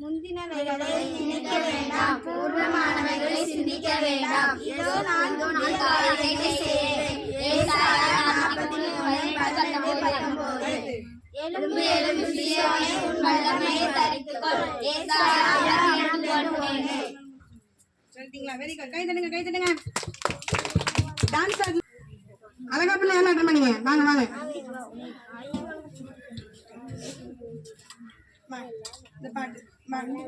முந்தினவைகளை நினைக்க வேண்டாம், பூர்வமானவைகளை சிந்திக்க வேண்டாம். இதோ நான் புதிய காரியத்தை செய்கிறேன். ஏசாயா 43:19. எழும்பு எழும்பு சீயோனே, உன் வல்லமையை தரித்துக்கொள். ஏசாயா 41:1. சொல்லிட்டீங்களா? Very good. கை தட்டுங்க, கை தட்டுங்க. டான்ஸ் ஆடு. அழகாப்புல எல்லாம் அட்டன் பண்ணீங்க. வாங்க வாங்க. இந்த பாட்டு பாட்டு.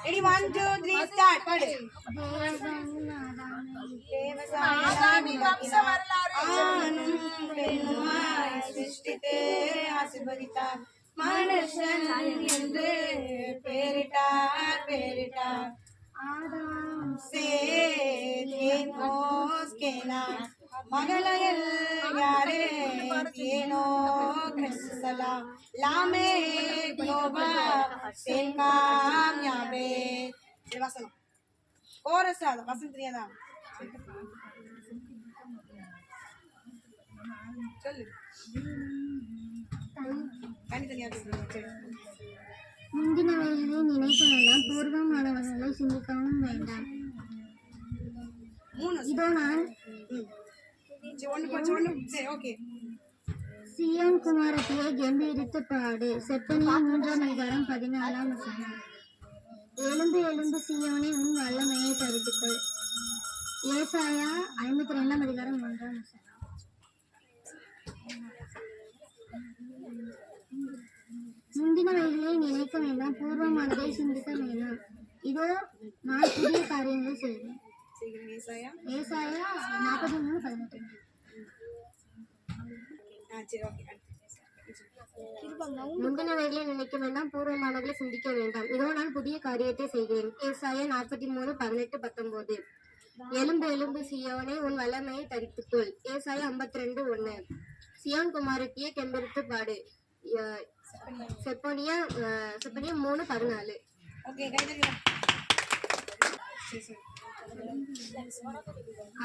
Ready 1 2 3 start. பாடு. சிருஷ்டித்து ஆசீர்வதித்தார், மனுஷன் என்று பேரிட்டார். மகளல் யாரே ஏனோ கிறிஸ்தலா லாமே நோபா சேகாம் யாபே. இது வசனம். கோரஸ் அது வசனம் தெரியாதா? சொல்லு. தனித்தனியா சொல்லுங்க. முந்தினவைகளை நினைக்க வேண்டாம், பூர்வமானவர்களை சிந்திக்கவும் வேண்டாம். 3 இதோ நான் சரி ஓகே. சியோன் குமாரத்தியை கெம்பீரித்து பாடு. செப்பனியா 3:14. எழும்பு எழும்பு சீயோனே, உன் வல்லமையை தரித்துக்கொள். ஏசாயா 52:1. முந்தினவைகளை நினைக்க வேண்டாம், பூர்வமானதை சிந்திக்க வேண்டாம். இதோ நான் புதிய காரியங்களை செய்வேன். ஏசாயா 43:18. சரி ஓகே. முந்தினவைகளை நினைக்க வேண்டாம், பூர்வமானவர்களை சிந்திக்க வேண்டாம். இதோ நான் புதிய காரியத்தை செய்கிறேன். ஏசாயா 43:18-19. எழும்பு எழும்பு சீயோனே, உன் வல்லமையை தரித்துக்கொள். ஏசாயா 52:1. சியோன் குமாரத்தியை கெம்பீரித்து பாடு. செப்பனியா 3:14. ஓகே, கை தட்டுங்க.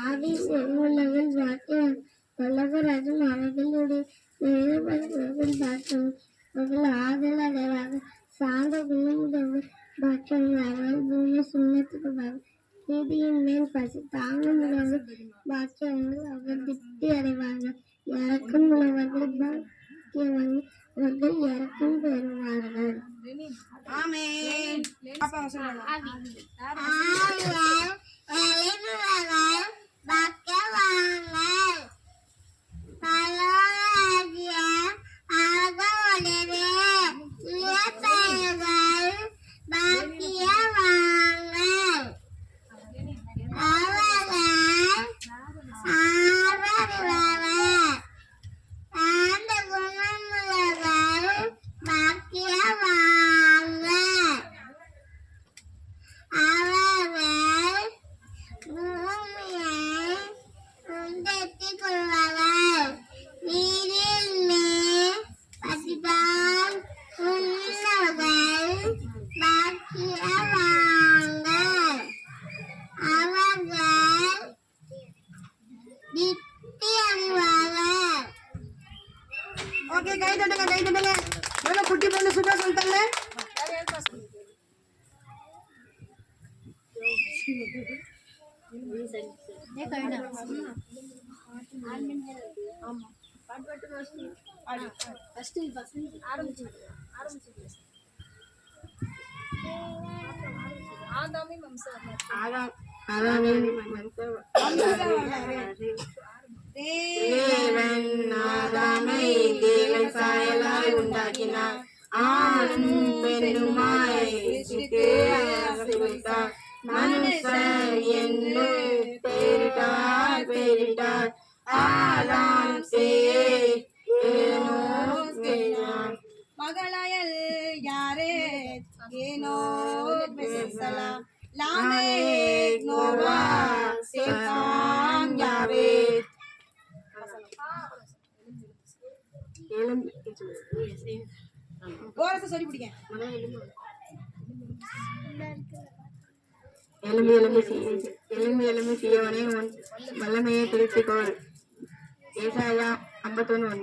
ஆவி செல்வல்லவன் வாக்கியம் வல்லவராகும் அவர்களுடைய பாக்கியம் அவர்கள் ஆதலாக சார்ந்த குணமுடவர் பாக்கியம் அவர்கள் பூமி சுண்ணத்துக்கு நீதியின் மேல் பசி தாங்கமுடவர் பாக்கியங்கள் அவர் திருப்தி அடைவார்கள். இறக்கம் உள்ளவர்கள் பாக்கியவான்கள், அவர்கள் இறக்கம் பெறுவார்கள். ஆமென். அப்பா சொல்லுங்க. பூமியை ஓகே, கை தட்டுங்க, கை தட்டுங்க. எவ்வளவு குட்டி பொண்ணு சூப்பரா சொல்லிட்டாங்க. வேற யாரும் பாஸ் பண்ணு. ஆதாமே வம்சம் தேவன் ஆதாமை தேவ சாயலாய் உண்டாக்கினார். ஆணும் பெண்ணுமாய் சிருஷ்டித்து ஆசீர்வதித்தார். மனுஷர் என்று பெயரிட்டார். ஆதாம் சேத் ஏனோஸ் கேனான். மகளாயல் யாரே ஏனோ மெசலாம் லாமேக் நோவா சேத்தாம் யாவேத். கோரஸை சொல்லி பிடிங்க. எலும்பு சீயோனே உன் வல்லமையை திருத்திக்கோள். ஏசாயா 51:1.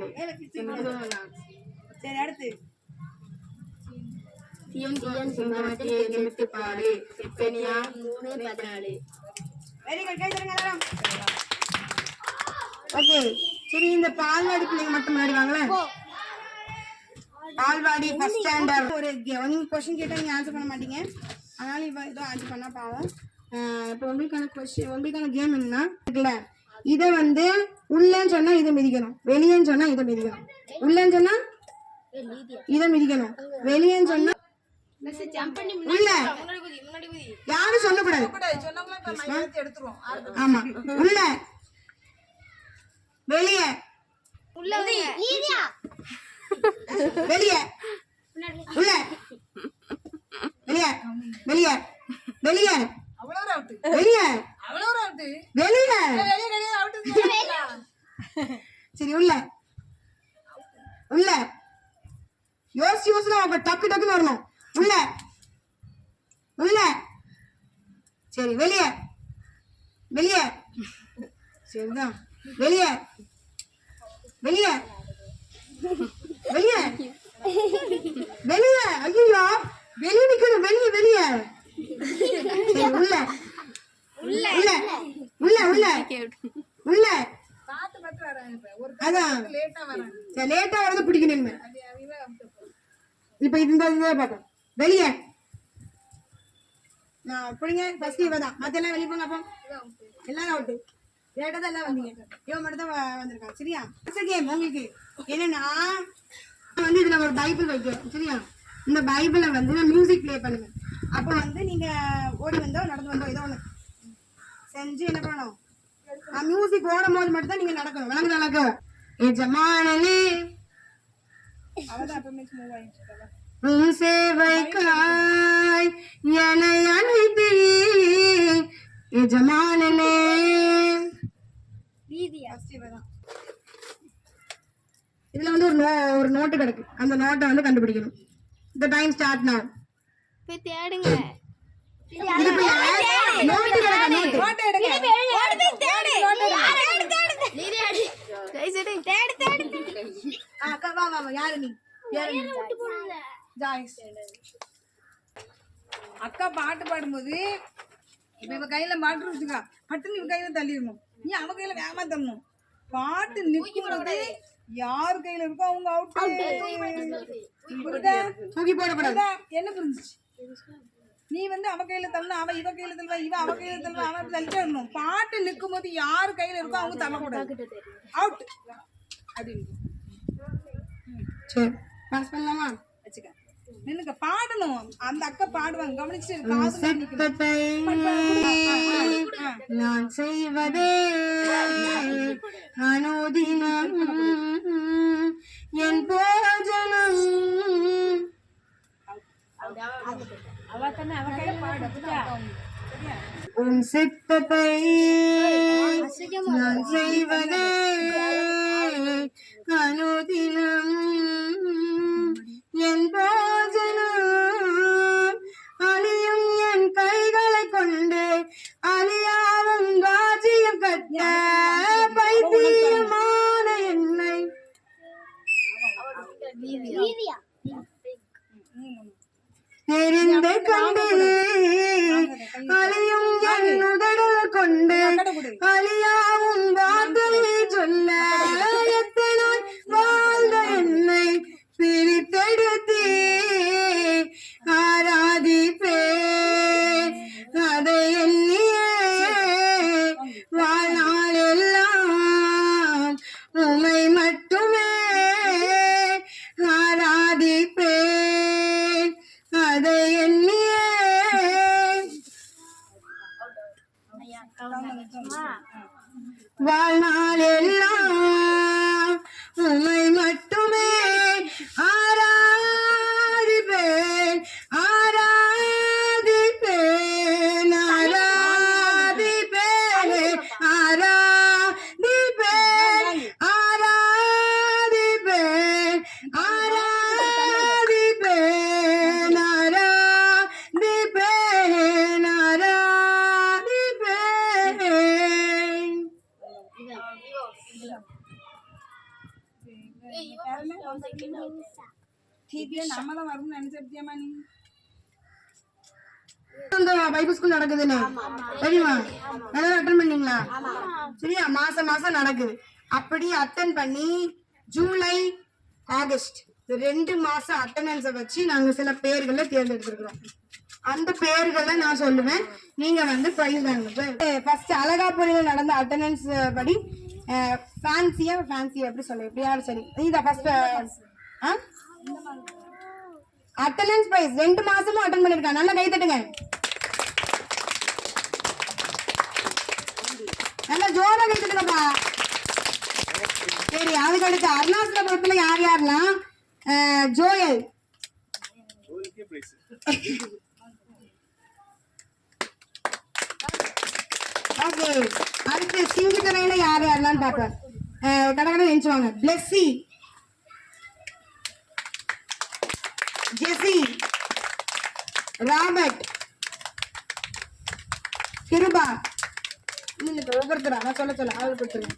சரி, அடுத்து சியோன் சிங்கமத்தியை நிமித்து பாடு. செப்பனியா 3:14. Very good. கை தருங்க எல்லாரும். ஓகே, சரி இந்த பால்வாடி பிள்ளைங்க மட்டும் முன்னாடி வாங்களேன். பால்வாடி ஃபர்ஸ்ட் ஸ்டாண்டர்ட். ஒரு கொஸ்டின் கேட்டா நீங்க ஆன்சர் பண்ண மாட்டீங்க, அதனால இவ இதோ ஆன்சர் பண்ணா பாவம். இப்போ உங்களுக்கான கேம் என்னன்னா இருக்குல்ல, இதை வந்து உள்ளன்னு சொன்னா இதை மிதிக்கணும், வெளியேன்னு சொன்னா இதை மிதிக்கணும். உள்ளன்னு சொன்னா இதை மிதிக்கணும், வெளியேன்னு சொன்னா உள்ள. யாரும் சொல்லக்கூடாது. சொன்னவங்களா எடுத்துருவோம். ஆமா, உள்ள வெளியே வெளியே உள்ள வெளியே வெளியே வெளியே அவ்வளவு அவுட்டு, வெளியே அவ்வளவு அவுட்டு, வெளியே. வெளியே வெளியே அவுட்டு. சரி, உள்ள உள்ள. யோசிச்சு அவங்க டக்கு டக்குன்னு வரணும். உள்ள உள்ள. சரி, வெளியே வெளியே. சரிதான், வெளியே வெளியே வெளியே வெளியே. ஐயோ, வெளியே நிக்கணும், வெளியே வெளியே. சரி, உள்ள உள்ள உள்ள உள்ள உள்ள. பார்த்து பார்த்து வராங்க. இப்ப ஒரு அதான் லேட்டா வராங்க. சரி, லேட்டா வரது பிடிக்கணும். அவங்க அவுட்டு. இப்ப இந்த இதை பார்ப்போம். வெளியே நான் பிடிங்க. ஃபர்ஸ்ட் இவ தான், மத்த எல்லாம் வெளியே போங்க. அப்போ எல்லாரும் அவுட்டு. லேட்டா தான் எல்லாம் வந்தீங்க, இவன் மட்டும் தான் வந்திருக்கான். சரியா? கேம் உங்களுக்கு என்னன்னா வந்து இதுல ஒரு பைபிள் வைக்கிறோம். சரியா? இந்த பைபிளை வந்து நான் மியூசிக் ப்ளே பண்ணுவேன். அப்போ வந்து நீங்க ஓடி வந்தோ நடந்து வந்தோ ஏதோ ஒண்ணு செஞ்சு என்ன பண்ணணும், மியூசிக் ஓடும் போது மட்டும் தான் நீங்க நடக்கணும். விளங்கு நடக்கும். எஜமானனே அவதான் எப்பவுமே மூவ் ஆயிட்டு இருக்கா. உன் சேவைக்காய் என்னை அழைத்தீ எஜமானனே. ஃபர்ஸ்ட் இவதான். இதுல வந்து ஒரு நோட்டு கிடக்கு, அந்த நோட்டை வந்து கண்டுபிடிக்கணும். இந்த டைம் ஸ்டார்ட் நவ. போய் தேடுங்க. இது போய் நோட்டு கிடக்கு, நோட்டு. போட்டோ எடுங்க. அக்கா வா வா வா. யாரு நீ? ஜாய்ஸ். அக்கா பாட்டு பாடும்போது இப்ப இவ கையில பாட்டு வச்சுக்கா, பட்டுன்னு இவ கையில தள்ளிடணும். நீ அவ கையில வேகமா தள்ளணும். பாட்டு நிக்கும் போது யாரு கையில இருக்கோ அவங்க அவுட். தூக்கி போடக்கூடாது. என்ன புரிஞ்சிச்சு? நீ வந்து அவ கையில தள்ளணும், அவ இவ கையில தள்ளுவா, இவ அவ கையில தள்ளுவா, அவ தள்ளிட்டே இருக்கணும். பாட்டு நிக்கும் போது யாரு கையில இருக்கோ அவங்க தள்ளக்கூடாது. அவுட். அது சரி, பாஸ் பண்ணலாமா? வச்சுக்க. நின்னுக்க பாடணும். அந்த அக்கா பாடுவாங்க, கவனிச்சு காது சித்தத்தை நான் செய்வதே அனுதினம் என் போஜனம். உன் சித்தத்தை நான் செய்வதே அனுதினம் என் போஜனம். அழியும் என் கைகளை கொண்டு அழியாவும் ராஜ்யம் கட்ட பைத்தியமான என்னை தெரிந்து கண்டு அழியும் என் உதடல் கொண்டு அழியாவும் வார்த்தை சொல்ல எத்தனை வாழ்ந்த என்னை பிரித்தெடுத்தே ஆராதிப்பே அதை எண்ணியே வாழ்நாள் எல்லாம் உமை மட்டுமே ஆராதிப்பேன் அதை எண்ணியே. வாழ்நாள் எல்லாம் உமை மட்டுமே ஆராதிப்பேன் ஆராதிப்பேன் ஆராதிப்பேன் ஆராதிப்பேன் ஆராதிப்பேன் ஆராதிப்பேன் ஆராதிப்பேன் ஆராதிப்பேன். நம்ம தான் வரும்னு நினைச்சிருக்கியம்மா நீ? பைபிள் ஸ்கூல் நடக்குதுன்னு தெரியுமா? எல்லாரும் அட்டன் பண்ணீங்களா? சரியா? மாசம் மாசம் நடக்குது. அப்படி அட்டன் பண்ணி ஜூலை ஆகஸ்ட் 2 மாசம் அட்டண்டன்ஸை வச்சு நாங்க சில பேர்களை தேர்ந்தெடுத்திருக்கிறோம். அந்த பேர்களை நான் சொல்லுவேன், நீங்க வந்து பிரைஸ் வாங்க. ஃபர்ஸ்ட் அழகாபுரியில் நடந்த அட்டண்டன்ஸ் படி ஃபேன்சியா எப்படி சொல்ல எப்படியாவது சரி இதான் ஃபர்ஸ்ட் அட்டண்டன்ஸ் பிரைஸ் 2 மாசமும் அட்டன் பண்ணிருக்காங்க. நல்லா கை தட்டுங்க, நல்லா ஜோரா கை தட்டுங்கப்பா. சரி, அதுக்கு அடுத்து அருணாச்சலபுரத்துல யார் யாரெல்லாம் ஜோயல் ஓகே. அடுத்து சிங்கத்துறையில யார் யாரெல்லாம் பார்ப்பேன். கடற்கடை நினைச்சுவாங்க. பிளெஸ்ஸி, ஜெசி, ராபர்ட், கிருபா. ஒவ்வொருத்தரா நான் சொல்ல ஆள் கொடுத்துருங்க.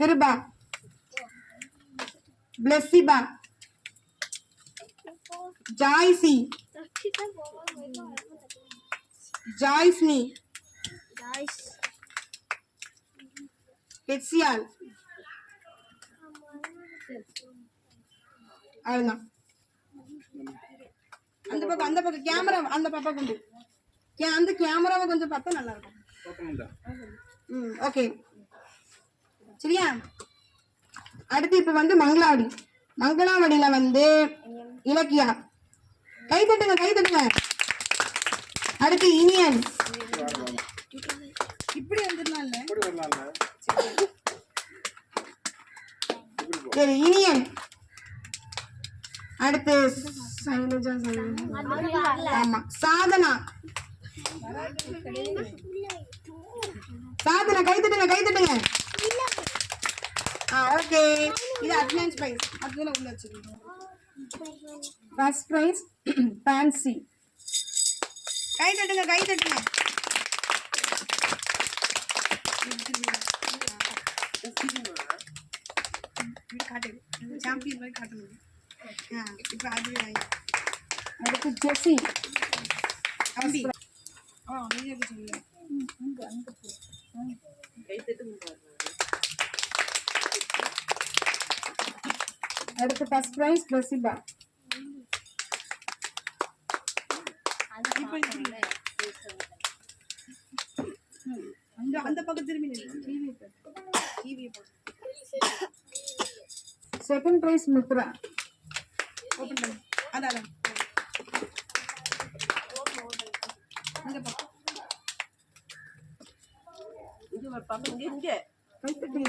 கிருபா, பிளெஸ்ஸிபா, ஜாய்சி, ஜாய்ஸ்னி, பெட்சியால். அவ்வளவுதான். அந்த பக்கம் கேமரா அந்த பாப்பா கொண்டு அந்த கேமராவை கொஞ்சம் பார்த்தா நல்லா இருக்கும். ஓகே, சரியா? அடுத்து இப்ப வந்து மங்களாவடியில வந்து இலக்கியா. கை தட்டுங்க. அடுத்து இனியன். இப்படி வந்துடலாம். சரி, இனியன். அடுத்து ஆமா சாதனா. கை தட்டுங்க. ஓகே, இது அட்டெண்டன்ஸ் பிரைஸ். அதுல உள்ள வச்சிருக்கீங்க. First prize fancy. கை தட்டுங்க. சாம்பியன் மாதிரி காட்டணும். இப்ப அது அடுத்து ஜெசி. அடுத்து ஃபர்ஸ்ட் பிரைஸ் பிளஸிபா. அந்த பக்கம் திரும்பி செகண்ட் பிரைஸ் மித்ரா. ஓபன் பண்ணு. அதான் அந்த பக்கம் இங்க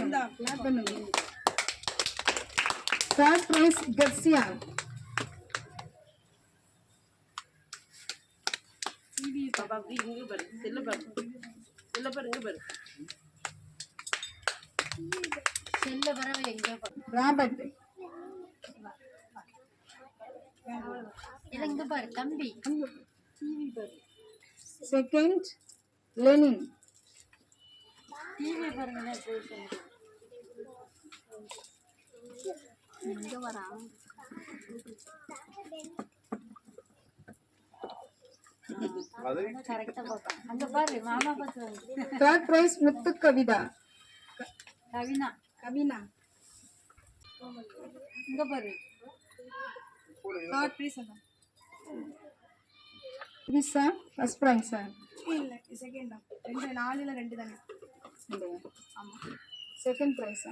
இந்த கிளாப் பண்ணுங்க. தேர்ட் பிரைஸ் கர்சியா. பாப்பா அப்படி இங்க பாரு, செல்ல பாரு. செல்ல வரவே எங்க ராபர்ட். இங்க பாரு தம்பி. Second Lenin. டிவி பாருங்க. Third prize Muthu Kavitha. கவினா கவினா. இங்க பாரு தேர்ட் பிரைஸ் அதான். விசா ஃபர்ஸ்ட் பிரைஸா? இல்ல செகண்டா. 4ல 2 தானே. ஆமா. செகண்ட் பிரைஸா?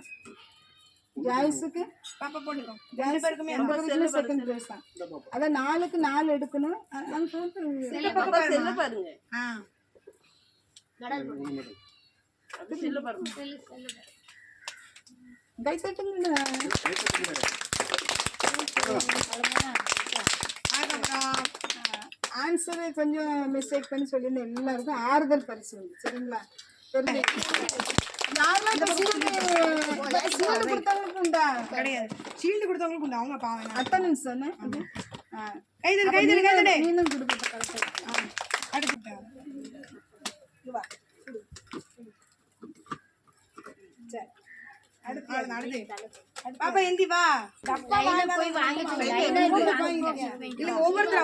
ஜாய்ஸுக்கு பாப்பா போடுறோம். ரெண்டு பேருக்குமே செகண்ட் பிரைஸா? அத 4க்கு 4 எடுக்கணும். அது செல்ல பாருங்க. அது செல்ல பாருங்க. கை தட்டுங்க. ஆன்சர் கொஞ்சம் மிஸ்டேக் பண்ணி சொல்லியிருந்தேன். எல்லாருக்கும் ஆறுதல் பரிசு உண்டு. சரிங்களா? ஷீல்டு கொடுத்தவங்களுக்கு உண்டு. அவங்க பாவம் அட்டனன்ஸ் தானே. நீனும் கொடுக்க அடுத்து பாப்பா எந்தி வா. ஒவ்வொருத்தரா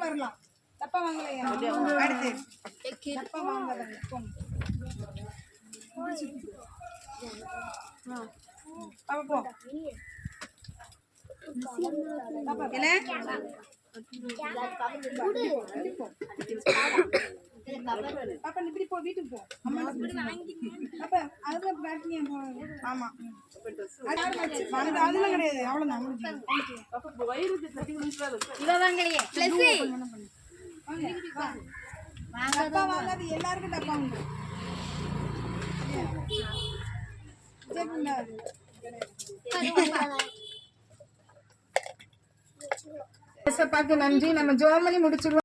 வரலாம். தப்பா வாங்கலையா? அடுத்து தப்பா வாங்காதவங்க பாப்பா போ. பாப்பா என்ன பாப்பா இப்படி போ, வீட்டுக்கு போ. அப்ப அதுதான் பேக்கிங். ஆமா அதெல்லாம் கிடையாது. அவ்வளவுதான். டப்பா வாங்காது. எல்லாருக்கும் டப்பா உண்டு. நன்றி. நம்ம ஜோமணி முடிச்சிருவோம்.